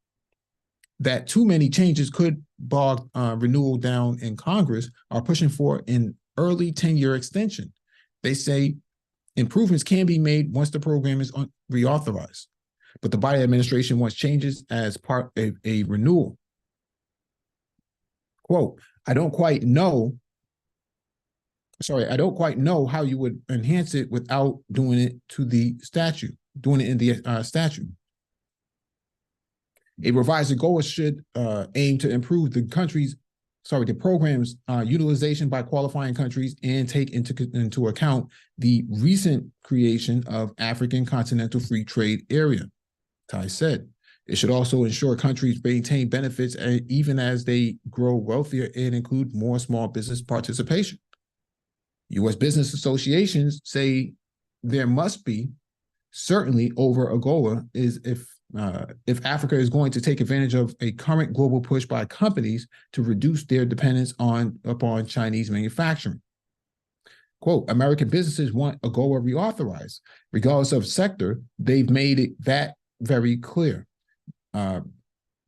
that too many changes could bog renewal down in Congress are pushing for an early 10-year extension. They say improvements can be made once the program is reauthorized, but the Biden administration wants changes as part of a renewal. Quote, I don't quite know how you would enhance it without doing it in the statute. A revised AGOA should aim to improve the program's utilization by qualifying countries and take into account the recent creation of African Continental Free Trade Area, Tai said. It should also ensure countries maintain benefits even as they grow wealthier and include more small business participation. U.S. business associations say there must be, certainly over AGOA, is if Africa is going to take advantage of a current global push by companies to reduce their dependence upon Chinese manufacturing. Quote, American businesses want AGOA reauthorized. Regardless of sector, they've made it that very clear.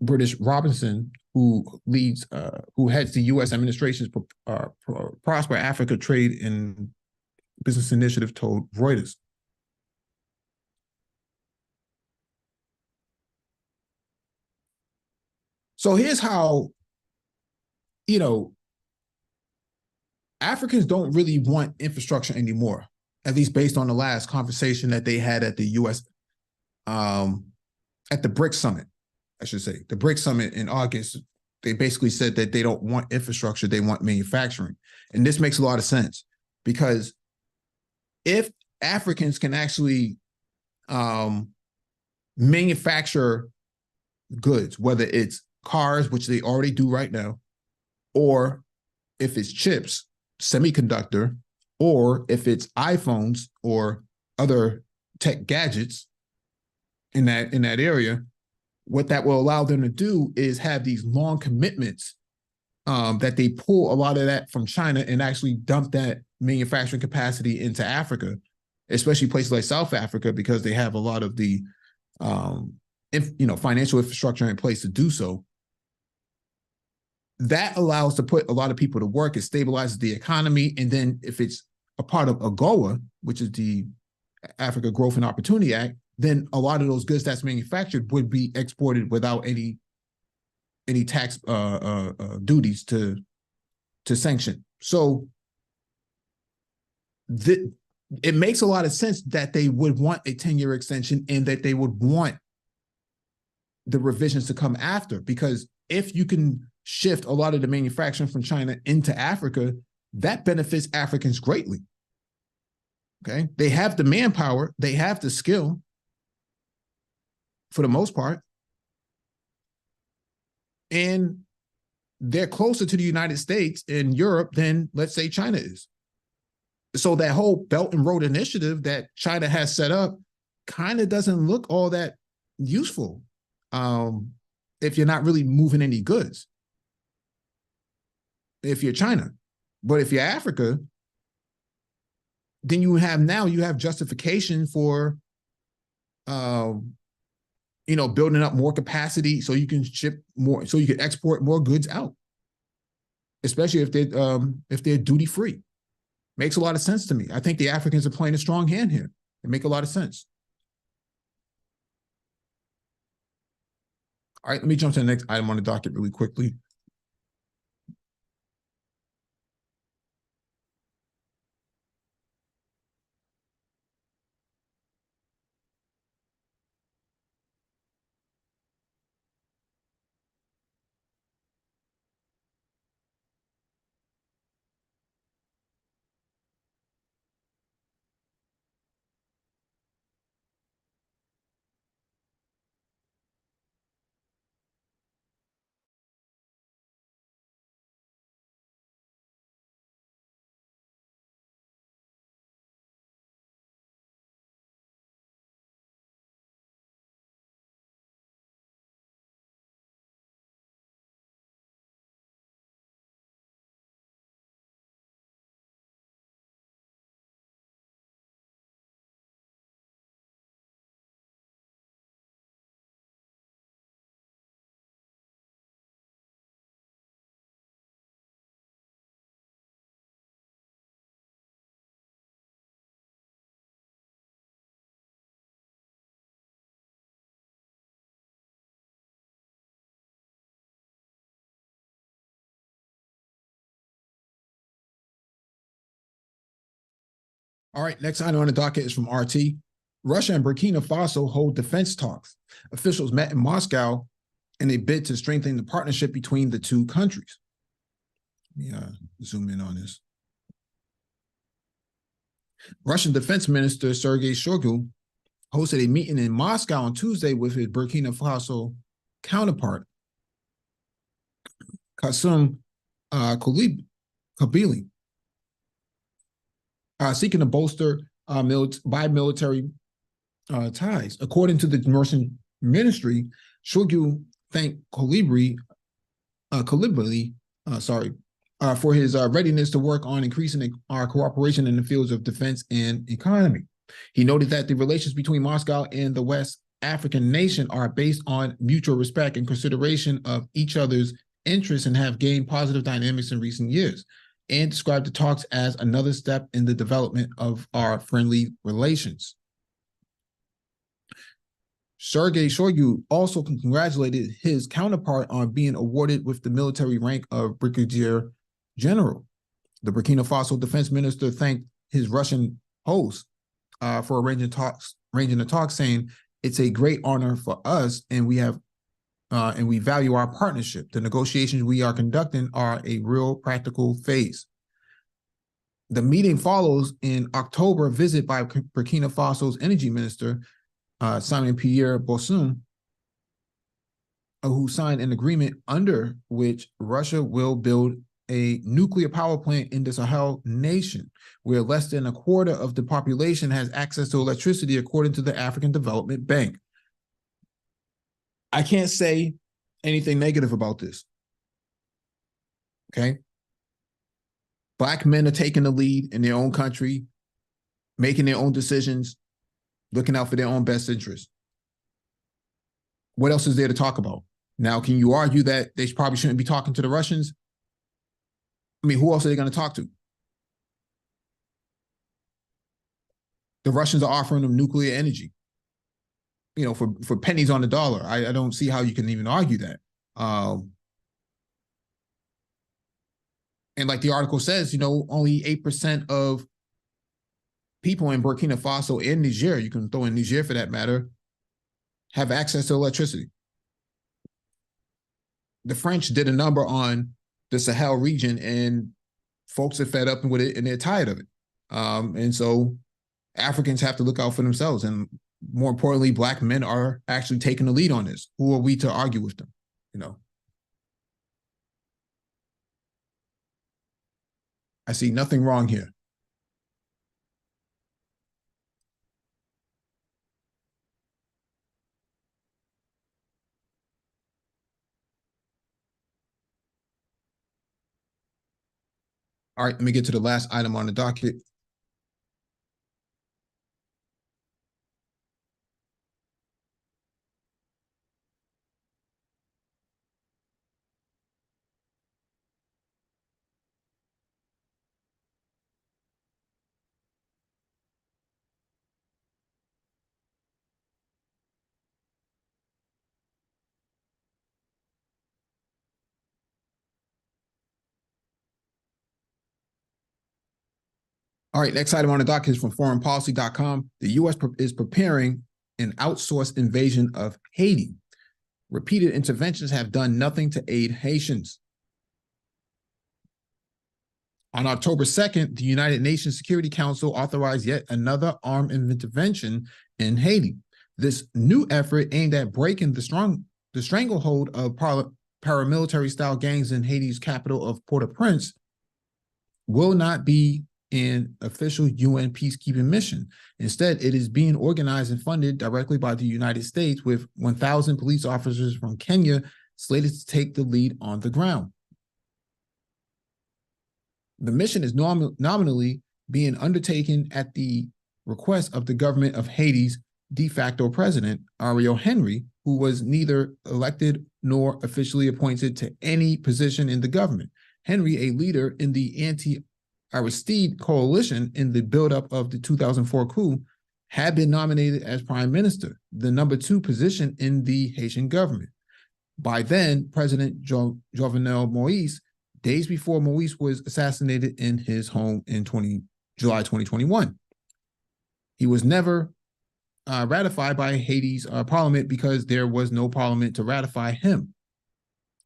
British Robinson, who heads the U.S. administration's Prosper Africa Trade and Business Initiative, told Reuters. So here's how, Africans don't really want infrastructure anymore, at least based on the last conversation that they had at the U.S., at the BRICS Summit, I should say. The BRICS Summit in August, they basically said that they don't want infrastructure, they want manufacturing. And this makes a lot of sense, because if Africans can actually manufacture goods, whether it's cars, which they already do right now, or if it's chips, semiconductor, or if it's iPhones or other tech gadgets in that area, what that will allow them to do is have these long commitments that they pull a lot of that from China and actually dump that manufacturing capacity into Africa, especially places like South Africa, because they have a lot of the financial infrastructure in place to do so. That allows to put a lot of people to work. It stabilizes the economy. And then if it's a part of AGOA, which is the Africa Growth and Opportunity Act, then a lot of those goods that's manufactured would be exported without any tax duties to sanction. So it makes a lot of sense that they would want a 10-year extension and that they would want the revisions to come after, because if you can shift a lot of the manufacturing from China into Africa, that benefits Africans greatly. Okay, they have the manpower, they have the skill for the most part. And they're closer to the United States and Europe than, let's say, China is. So that whole Belt and Road Initiative that China has set up kind of doesn't look all that useful if you're not really moving any goods, if you're China. But if you're Africa, then you have justification for building up more capacity so you can ship more, so you can export more goods out, especially if they're duty free. Makes a lot of sense to me. I think the Africans are playing a strong hand here. It makes a lot of sense. All right, let me jump to the next item on the docket really quickly. All right, next item on the docket is from RT. Russia and Burkina Faso hold defense talks. Officials met in Moscow in a bid to strengthen the partnership between the two countries. Let me zoom in on this. Russian Defense Minister Sergei Shoigu hosted a meeting in Moscow on Tuesday with his Burkina Faso counterpart, Kasum Kabili, seeking to bolster bi-military ties. According to the Russian ministry, Shoigu thanked Kolibri, for his readiness to work on increasing our cooperation in the fields of defense and economy. He noted that the relations between Moscow and the West African nation are based on mutual respect and consideration of each other's interests and have gained positive dynamics in recent years, and described the talks as another step in the development of our friendly relations. Sergei Shoigu also congratulated his counterpart on being awarded with the military rank of Brigadier General. The Burkina Faso defense minister thanked his Russian host for arranging the talks, saying, "It's a great honor for us, and we value our partnership. The negotiations we are conducting are a real practical phase." The meeting follows an October visit by Burkina Faso's energy minister, Simon Pierre Boussoum, who signed an agreement under which Russia will build a nuclear power plant in the Sahel nation, where less than a quarter of the population has access to electricity, according to the African Development Bank. I can't say anything negative about this. Okay? Black men are taking the lead in their own country, making their own decisions, looking out for their own best interests. What else is there to talk about? Now, can you argue that they probably shouldn't be talking to the Russians? I mean, who else are they going to talk to? The Russians are offering them nuclear energy, for pennies on the dollar. I don't see how you can even argue that. And like the article says, only 8% of people in Burkina Faso and Niger, you can throw in Niger for that matter, have access to electricity. The French did a number on the Sahel region, and folks are fed up with it and they're tired of it. And so Africans have to look out for themselves. And more importantly, Black men are actually taking the lead on this. Who are we to argue with them? I see nothing wrong here. All right, let me get to the last item on the docket. All right, next item on the docket is from foreignpolicy.com. The U.S. is preparing an outsourced invasion of Haiti. Repeated interventions have done nothing to aid Haitians. On October 2nd, the United Nations Security Council authorized yet another armed intervention in Haiti. This new effort aimed at breaking the stranglehold of paramilitary-style gangs in Haiti's capital of Port-au-Prince will not be an official UN peacekeeping mission. Instead, it is being organized and funded directly by the United States, with 1,000 police officers from Kenya slated to take the lead on the ground. The mission is nominally being undertaken at the request of the government of Haiti's de facto president, Ariel Henry, who was neither elected nor officially appointed to any position in the government. Henry, a leader in the anti-Aristide coalition in the buildup of the 2004 coup, had been nominated as prime minister, the number 2 position in the Haitian government. By then, President Jovenel Moïse, days before Moïse was assassinated in his home in July 2021. He was never ratified by Haiti's parliament because there was no parliament to ratify him.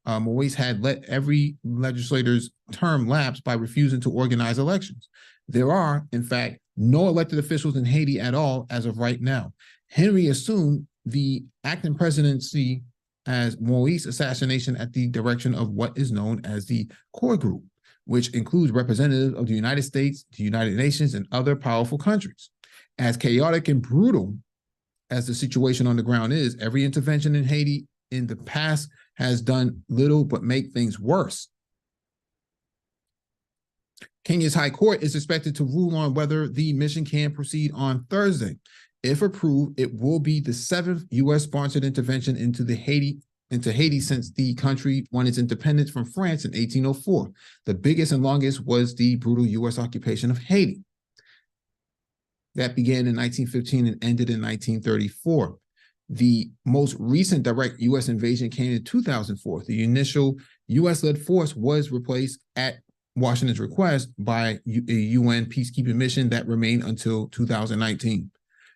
Moïse had let every legislator's term lapse by refusing to organize elections. There are, in fact, no elected officials in Haiti at all as of right now. Henry assumed the acting presidency as Moïse's assassination at the direction of what is known as the Core Group, which includes representatives of the United States, the United Nations, and other powerful countries. As chaotic and brutal as the situation on the ground is, every intervention in Haiti in the past has done little but make things worse. Kenya's High Court is expected to rule on whether the mission can proceed on Thursday. If approved, it will be the 7th U.S.-sponsored intervention into Haiti since the country won its independence from France in 1804. The biggest and longest was the brutal U.S. occupation of Haiti. That began in 1915 and ended in 1934. The most recent direct U.S. invasion came in 2004. The initial U.S.-led force was replaced at Washington's request by a UN peacekeeping mission that remained until 2019.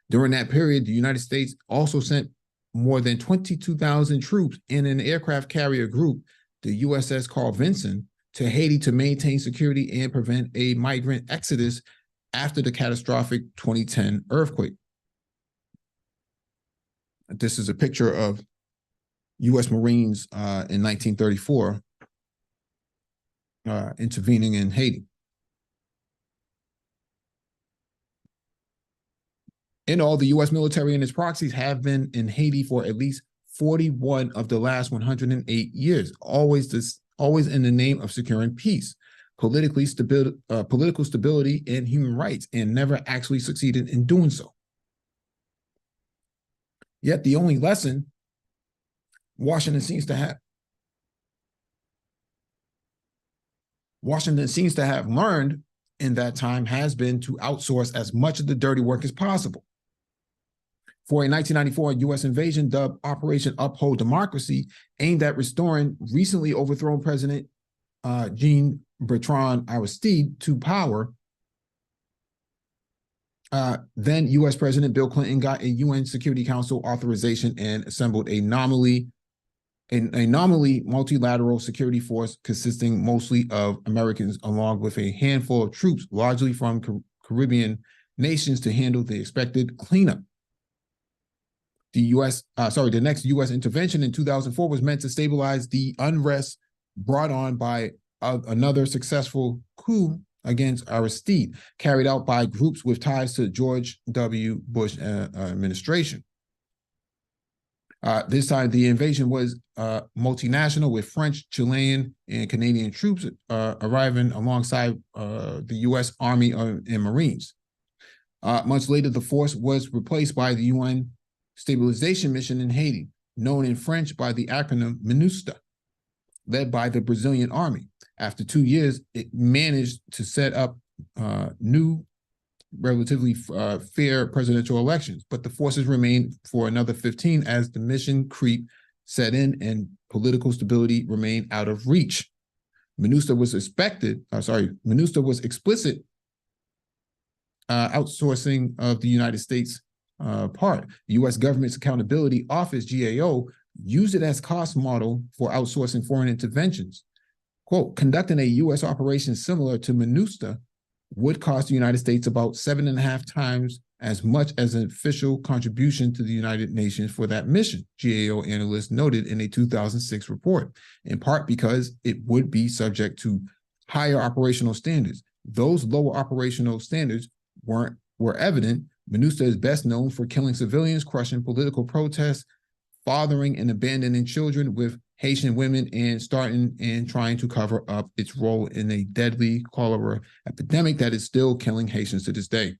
During that period, the United States also sent more than 22,000 troops in an aircraft carrier group, the USS Carl Vinson, to Haiti to maintain security and prevent a migrant exodus after the catastrophic 2010 earthquake. This is a picture of U.S. Marines in 1934 intervening in Haiti. In all, the U.S. military and its proxies have been in Haiti for at least 41 of the last 108 years, always in the name of securing peace, political stability, and human rights, and never actually succeeded in doing so. Yet the only lesson Washington seems to have learned in that time has been to outsource as much of the dirty work as possible. For a 1994 U.S. invasion dubbed Operation Uphold Democracy, aimed at restoring recently overthrown President Jean-Bertrand Aristide to power, then U.S. President Bill Clinton got a UN Security Council authorization and assembled a nominally multilateral security force consisting mostly of Americans, along with a handful of troops, largely from Caribbean nations, to handle the expected cleanup. The next U.S. intervention in 2004 was meant to stabilize the unrest brought on by another successful coup against Aristide, carried out by groups with ties to George W. Bush administration. This time, the invasion was multinational, with French, Chilean, and Canadian troops arriving alongside the U.S. Army and Marines. Much later, the force was replaced by the UN Stabilization Mission in Haiti, known in French by the acronym MINUSTA, led by the Brazilian army. After 2 years, it managed to set up new, relatively fair presidential elections, but the forces remained for another 15 as the mission creep set in and political stability remained out of reach. MINUSTA was explicit outsourcing of the United States part. The U.S. Government's Accountability Office, GAO, used it as cost model for outsourcing foreign interventions. Quote, conducting a U.S. operation similar to MINUSTA would cost the United States about 7.5 times as much as an official contribution to the United Nations for that mission, GAO analysts noted in a 2006 report, in part because it would be subject to higher operational standards. Those lower operational standards were evident. MINUSTA is best known for killing civilians, crushing political protests, fathering and abandoning children with Haitian women, and starting and trying to cover up its role in a deadly cholera epidemic that is still killing Haitians to this day.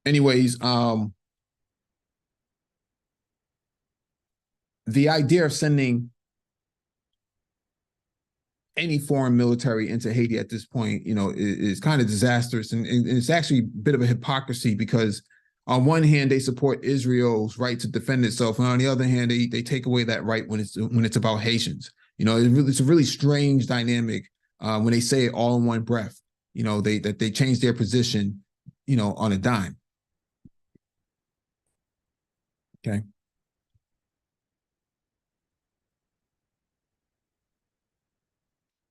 Anyways, the idea of sending any foreign military into Haiti at this point, is kind of disastrous. And it's actually a bit of a hypocrisy, because on one hand, they support Israel's right to defend itself, and on the other hand, they take away that right when it's about Haitians. It's a really strange dynamic when they say it all in one breath. They change their position, on a dime. Okay.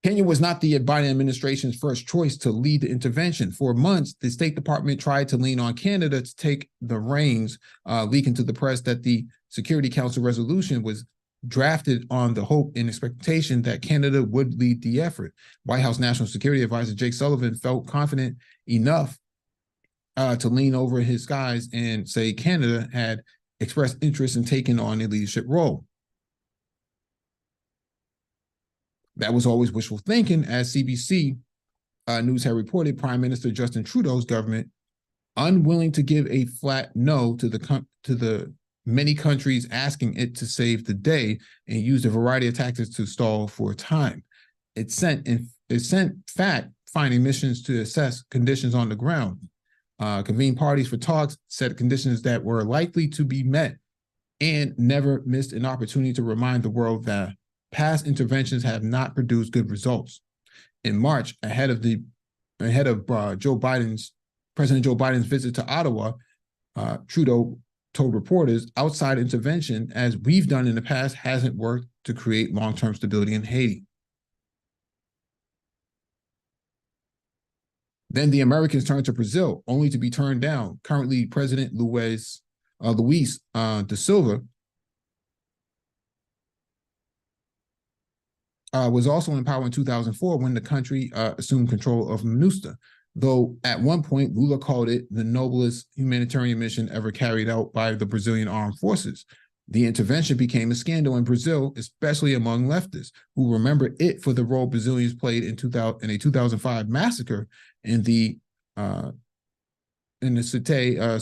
Kenya was not the Biden administration's first choice to lead the intervention. For months, the State Department tried to lean on Canada to take the reins, leaking to the press that the Security Council resolution was drafted on the hope and expectation that Canada would lead the effort. White House National Security Advisor Jake Sullivan felt confident enough to lean over his skies and say Canada had expressed interest in taking on a leadership role. That was always wishful thinking, as CBC News had reported. Prime Minister Justin Trudeau's government, unwilling to give a flat no to the many countries asking it to save the day, and used a variety of tactics to stall for time. It sent fact-finding missions to assess conditions on the ground, convened parties for talks, set conditions that were likely to be met, and never missed an opportunity to remind the world that past interventions have not produced good results. In March, ahead of President Joe Biden's visit to Ottawa, Trudeau told reporters, outside intervention, as we've done in the past, hasn't worked to create long-term stability in Haiti. Then the Americans turned to Brazil, only to be turned down. Currently, President Luiz da Silva was also in power in 2004 when the country assumed control of MINUSTA, though at one point Lula called it the noblest humanitarian mission ever carried out by the Brazilian armed forces. The intervention became a scandal in Brazil, especially among leftists, who remember it for the role Brazilians played in a 2005 massacre in the Cité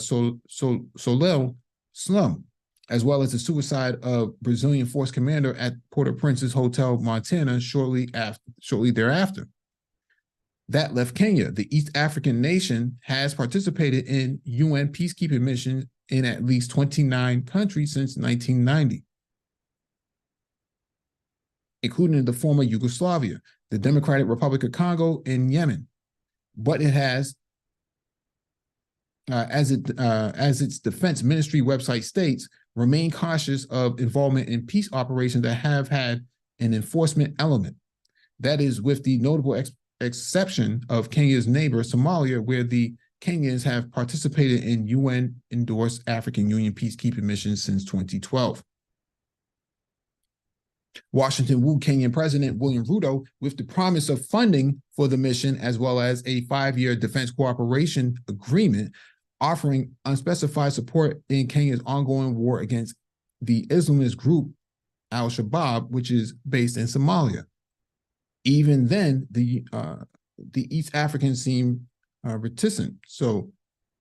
Soleil slum, as well as the suicide of Brazilian force commander at Port-au-Prince's Hotel Montana shortly thereafter. That left Kenya. The East African nation has participated in UN peacekeeping missions in at least 29 countries since 1990, including the former Yugoslavia, the Democratic Republic of Congo, and Yemen. But it has, as its defense ministry website states, remain cautious of involvement in peace operations that have had an enforcement element. That is, with the notable exception of Kenya's neighbor, Somalia, where the Kenyans have participated in UN-endorsed African Union peacekeeping missions since 2012. Washington wooed Kenyan President William Ruto with the promise of funding for the mission, as well as a 5-year defense cooperation agreement offering unspecified support in Kenya's ongoing war against the Islamist group Al-Shabaab, which is based in Somalia. Even then, the East Africans seemed reticent. So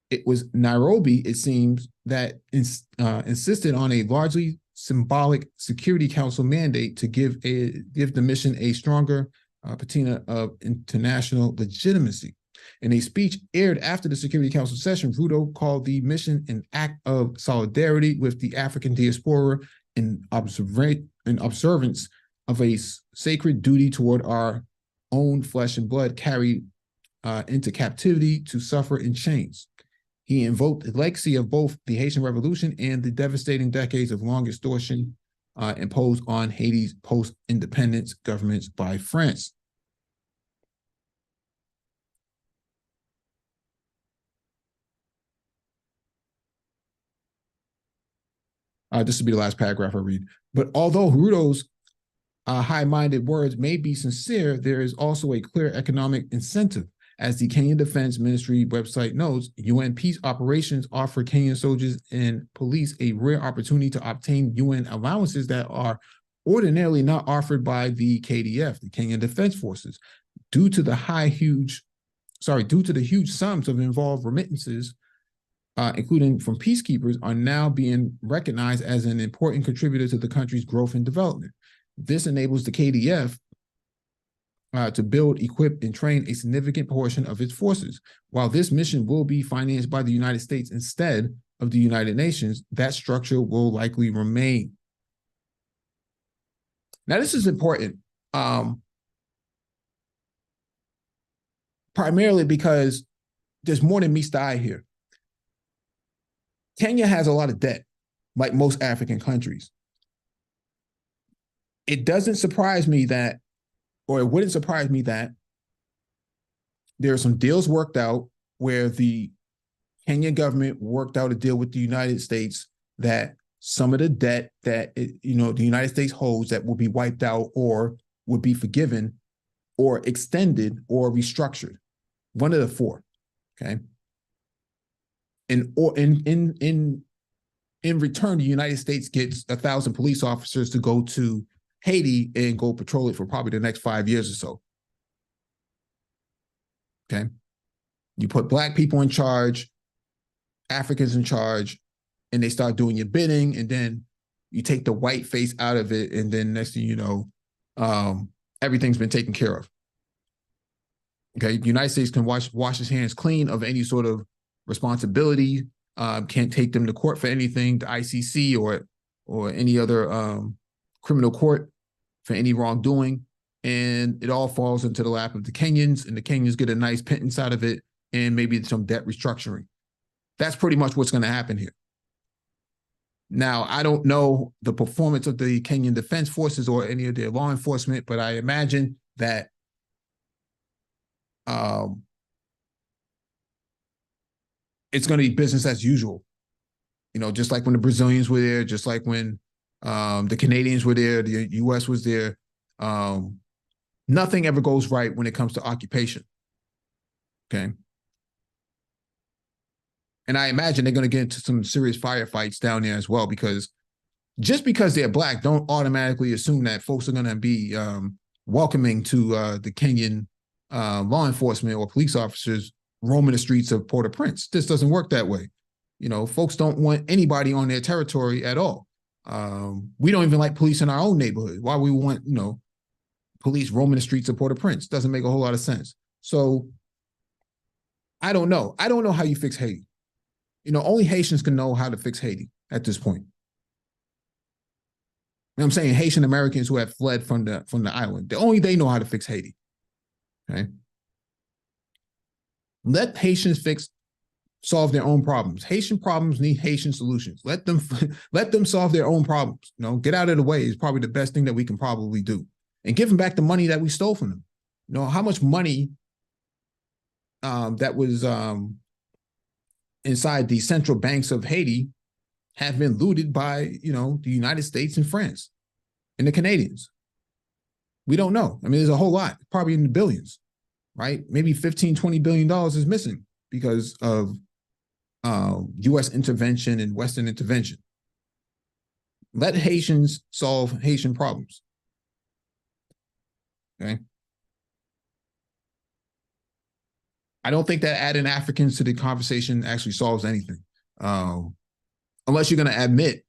it was Nairobi, it seems, that insisted on a largely symbolic Security Council mandate to give the mission a stronger patina of international legitimacy. In a speech aired after the Security Council session, Ruto called the mission an act of solidarity with the African diaspora in observance of a sacred duty toward our own flesh and blood carried into captivity to suffer in chains. He invoked the legacy of both the Haitian Revolution and the devastating decades of long extortion imposed on Haiti's post-independence governments by France. This will be the last paragraph I read. But although Ruto's high-minded words may be sincere, there is also a clear economic incentive. As the Kenyan Defense Ministry website notes, UN peace operations offer Kenyan soldiers and police a rare opportunity to obtain UN allowances that are ordinarily not offered by the KDF, the Kenyan Defense Forces, due to the huge sums of involved remittances, including from peacekeepers, are now being recognized as an important contributor to the country's growth and development. This enables the KDF to build, equip, and train a significant portion of its forces. While this mission will be financed by the United States instead of the United Nations, that structure will likely remain. Now, this is important, primarily because there's more than meets the eye here. Kenya has a lot of debt, like most African countries. It doesn't surprise me that, or it wouldn't surprise me that there are some deals worked out where the Kenyan government worked out a deal with the United States that some of the debt that the United States holds that will be wiped out or would be forgiven or extended or restructured. One of the four, okay? In return, the United States gets 1,000 police officers to go to Haiti and go patrol it for probably the next 5 years or so. Okay. You put Black people in charge, Africans in charge, and they start doing your bidding, and then you take the white face out of it, and then next thing you know, everything's been taken care of. Okay. The United States can wash its hands clean of any sort of responsibility, can't take them to court for anything, the ICC or any other criminal court for any wrongdoing, and it all falls into the lap of the Kenyans, and the Kenyans get a nice pittance out of it, and maybe some debt restructuring. That's pretty much what's going to happen here. Now, I don't know the performance of the Kenyan Defense Forces or any of their law enforcement, but I imagine that it's going to be business as usual. Just like when the Brazilians were there, just like when the Canadians were there, the U.S. was there. Nothing ever goes right when it comes to occupation. Okay. And I imagine they're going to get into some serious firefights down there as well, because just because they're Black, don't automatically assume that folks are going to be welcoming to the Kenyan law enforcement or police officers roaming the streets of Port-au-Prince. This doesn't work that way. Folks don't want anybody on their territory at all. We don't even like police in our own neighborhood. Why we want, police roaming the streets of Port-au-Prince? Doesn't make a whole lot of sense. So I don't know. I don't know how you fix Haiti. Only Haitians can know how to fix Haiti at this point. I'm saying Haitian Americans who have fled from the island. Only they know how to fix Haiti. Okay. Let Haitians solve their own problems. Haitian problems need Haitian solutions. Let them solve their own problems. Get out of the way is probably the best thing that we can probably do. And give them back the money that we stole from them. How much money that was inside the central banks of Haiti have been looted by, the United States and France. and the Canadians? We don't know. I mean, there's a whole lot, probably in the billions, right? Maybe 15, $20 billion is missing because of U.S. intervention and Western intervention. Let Haitians solve Haitian problems. Okay. I don't think that adding Africans to the conversation actually solves anything, unless you're going to admit,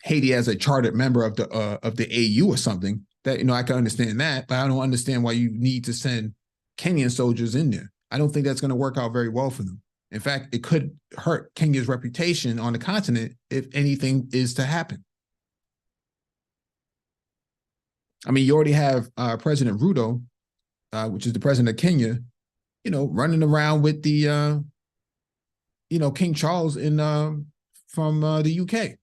Haiti as a chartered member of the AU or something. That I can understand that, but I don't understand why you need to send Kenyan soldiers in there. I don't think that's going to work out very well for them. In fact, it could hurt Kenya's reputation on the continent if anything is to happen. I mean, you already have President Ruto, which is the president of Kenya, running around with the, King Charles from the UK.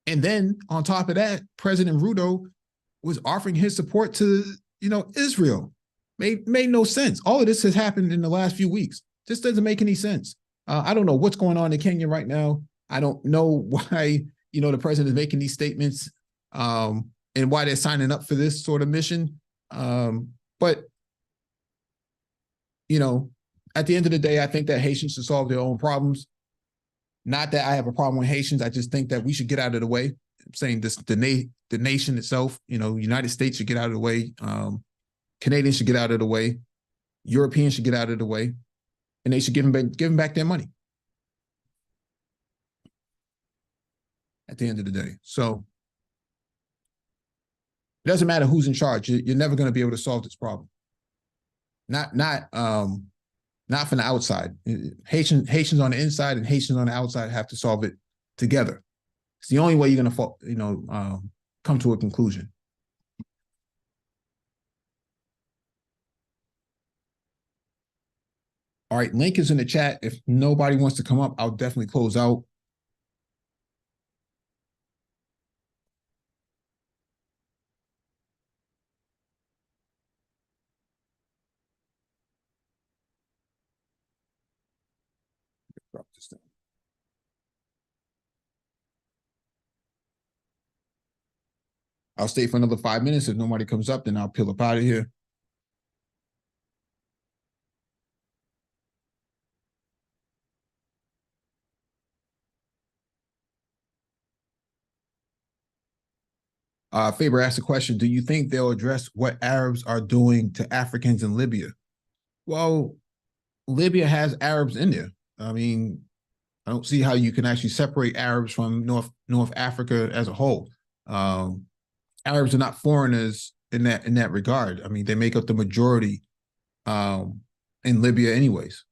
And then on top of that, President Ruto was offering his support to, Israel. Made no sense. All of this has happened in the last few weeks. Just doesn't make any sense. I don't know what's going on in Kenya right now. I don't know why, the president is making these statements and why they're signing up for this sort of mission. But, at the end of the day, I think that Haitians should solve their own problems. Not that I have a problem with Haitians. I just think that we should get out of the way. I'm saying this, the nation itself, United States should get out of the way. Canadians should get out of the way. Europeans should get out of the way. And they should give them back their money at the end of the day. So it doesn't matter who's in charge. You're never going to be able to solve this problem. Not from the outside. Haitians on the inside and Haitians on the outside have to solve it together. It's the only way you're going to, come to a conclusion. All right, link is in the chat. If nobody wants to come up, I'll definitely close out. Drop this down. I'll stay for another 5 minutes. If nobody comes up, then I'll peel up out of here. Faber asked a question, do you think they'll address what Arabs are doing to Africans in Libya? Well, Libya has Arabs in there. I mean, I don't see how you can actually separate Arabs from North Africa as a whole. Arabs are not foreigners in that regard. I mean, they make up the majority in Libya anyways.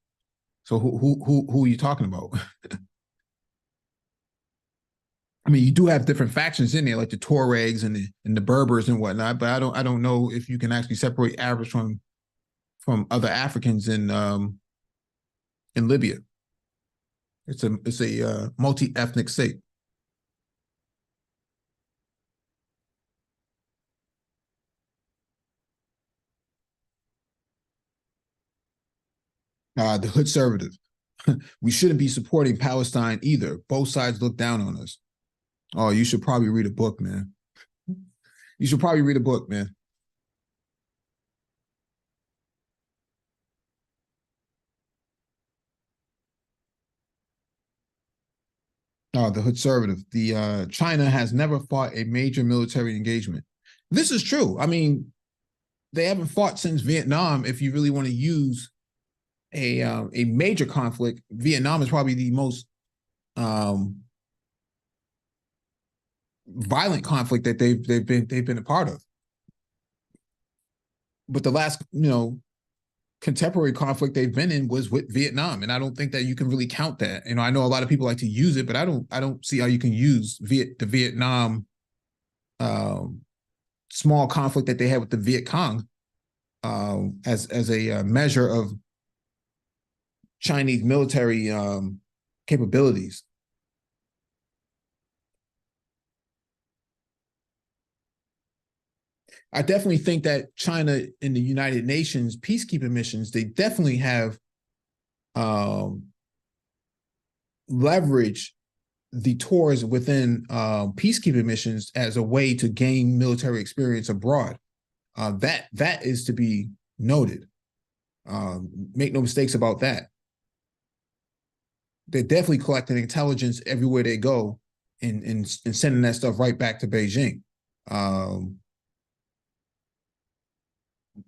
So who are you talking about? I mean, you do have different factions in there, like the Tuaregs and the Berbers and whatnot, but I don't know if you can actually separate Arabs from other Africans in Libya. It's a multi-ethnic state. The Hood-servative. We shouldn't be supporting Palestine either. Both sides look down on us. Oh, you should probably read a book, man. You should probably read a book, man. The Hood-servative. China has never fought a major military engagement. This is true. I mean, they haven't fought since Vietnam. If you really want to use a major conflict, Vietnam is probably the most violent conflict that they've been a part of. But the last, contemporary conflict they've been in was with Vietnam, and I don't think that you can really count that. I know a lot of people like to use it, but I don't see how you can use the Vietnam small conflict that they had with the Viet Cong as a measure of Chinese military capabilities. I definitely think that China in the United Nations peacekeeping missions, they definitely have leverage the tours within peacekeeping missions as a way to gain military experience abroad. That is to be noted. Make no mistakes about that. They're definitely collecting intelligence everywhere they go and sending that stuff right back to Beijing.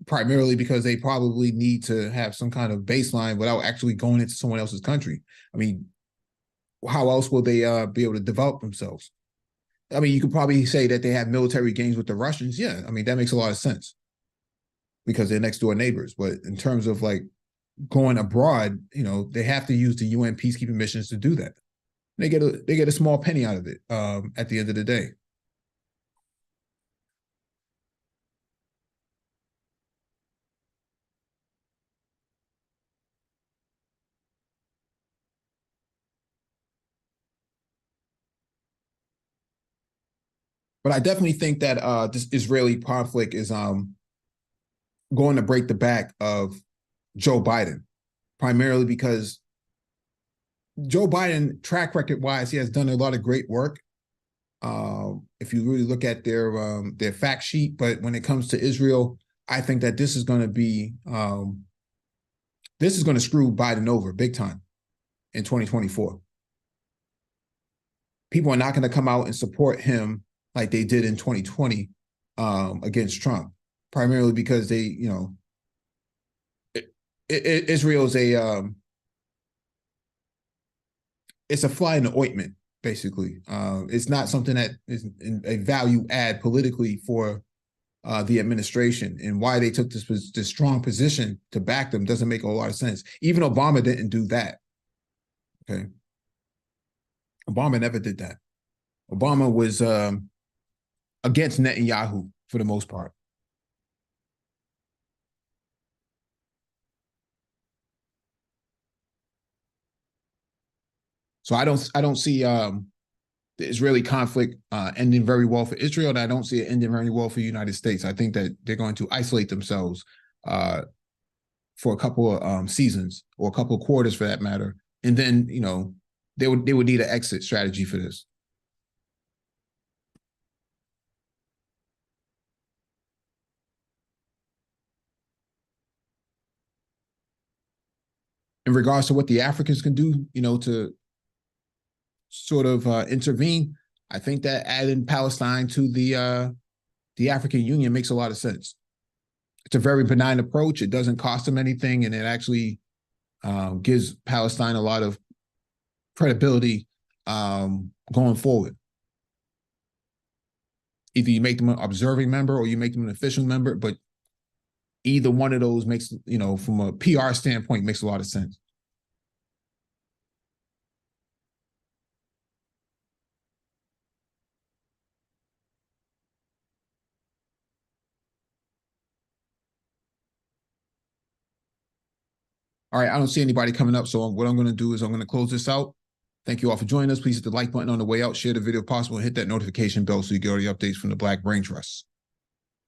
Primarily because they probably need to have some kind of baseline without actually going into someone else's country. I mean, how else will they be able to develop themselves? I mean, you could probably say that they have military gains with the Russians. Yeah, I mean, that makes a lot of sense because they're next door neighbors. But in terms of like going abroad, you know, they have to use the UN peacekeeping missions to do that. They get a small penny out of it at the end of the day. But I definitely think that this Israeli conflict is going to break the back of Joe Biden, primarily because Joe Biden, track record wise, he has done a lot of great work. If you really look at their fact sheet, but when it comes to Israel, I think that this is going to be this is going to screw Biden over big time in 2024. People are not going to come out and support him like they did in 2020 against Trump, primarily because they, you know, Israel's it's a fly in the ointment, basically. It's not something that is a value add politically for the administration, and why they took this strong position to back them doesn't make a lot of sense. Even Obama didn't do that. Okay, Obama never did that. Obama was against Netanyahu for the most part. So I don't see the Israeli conflict ending very well for Israel, and I don't see it ending very well for the United States. I think that they're going to isolate themselves for a couple of seasons or a couple of quarters, for that matter, and then you know they would need an exit strategy for this. In regards to what the Africans can do, you know, to sort of intervene, I think that adding Palestine to the African Union makes a lot of sense. It's a very benign approach. It doesn't cost them anything, and it actually gives Palestine a lot of credibility going forward. Either you make them an observing member or you make them an official member, but either one of those makes, you know, from a PR standpoint, makes a lot of sense. All right, I don't see anybody coming up, so what I'm going to do is I'm going to close this out. Thank you all for joining us. Please hit the like button on the way out, share the video if possible, and hit that notification bell so you get all the updates from the Black Brain Trust.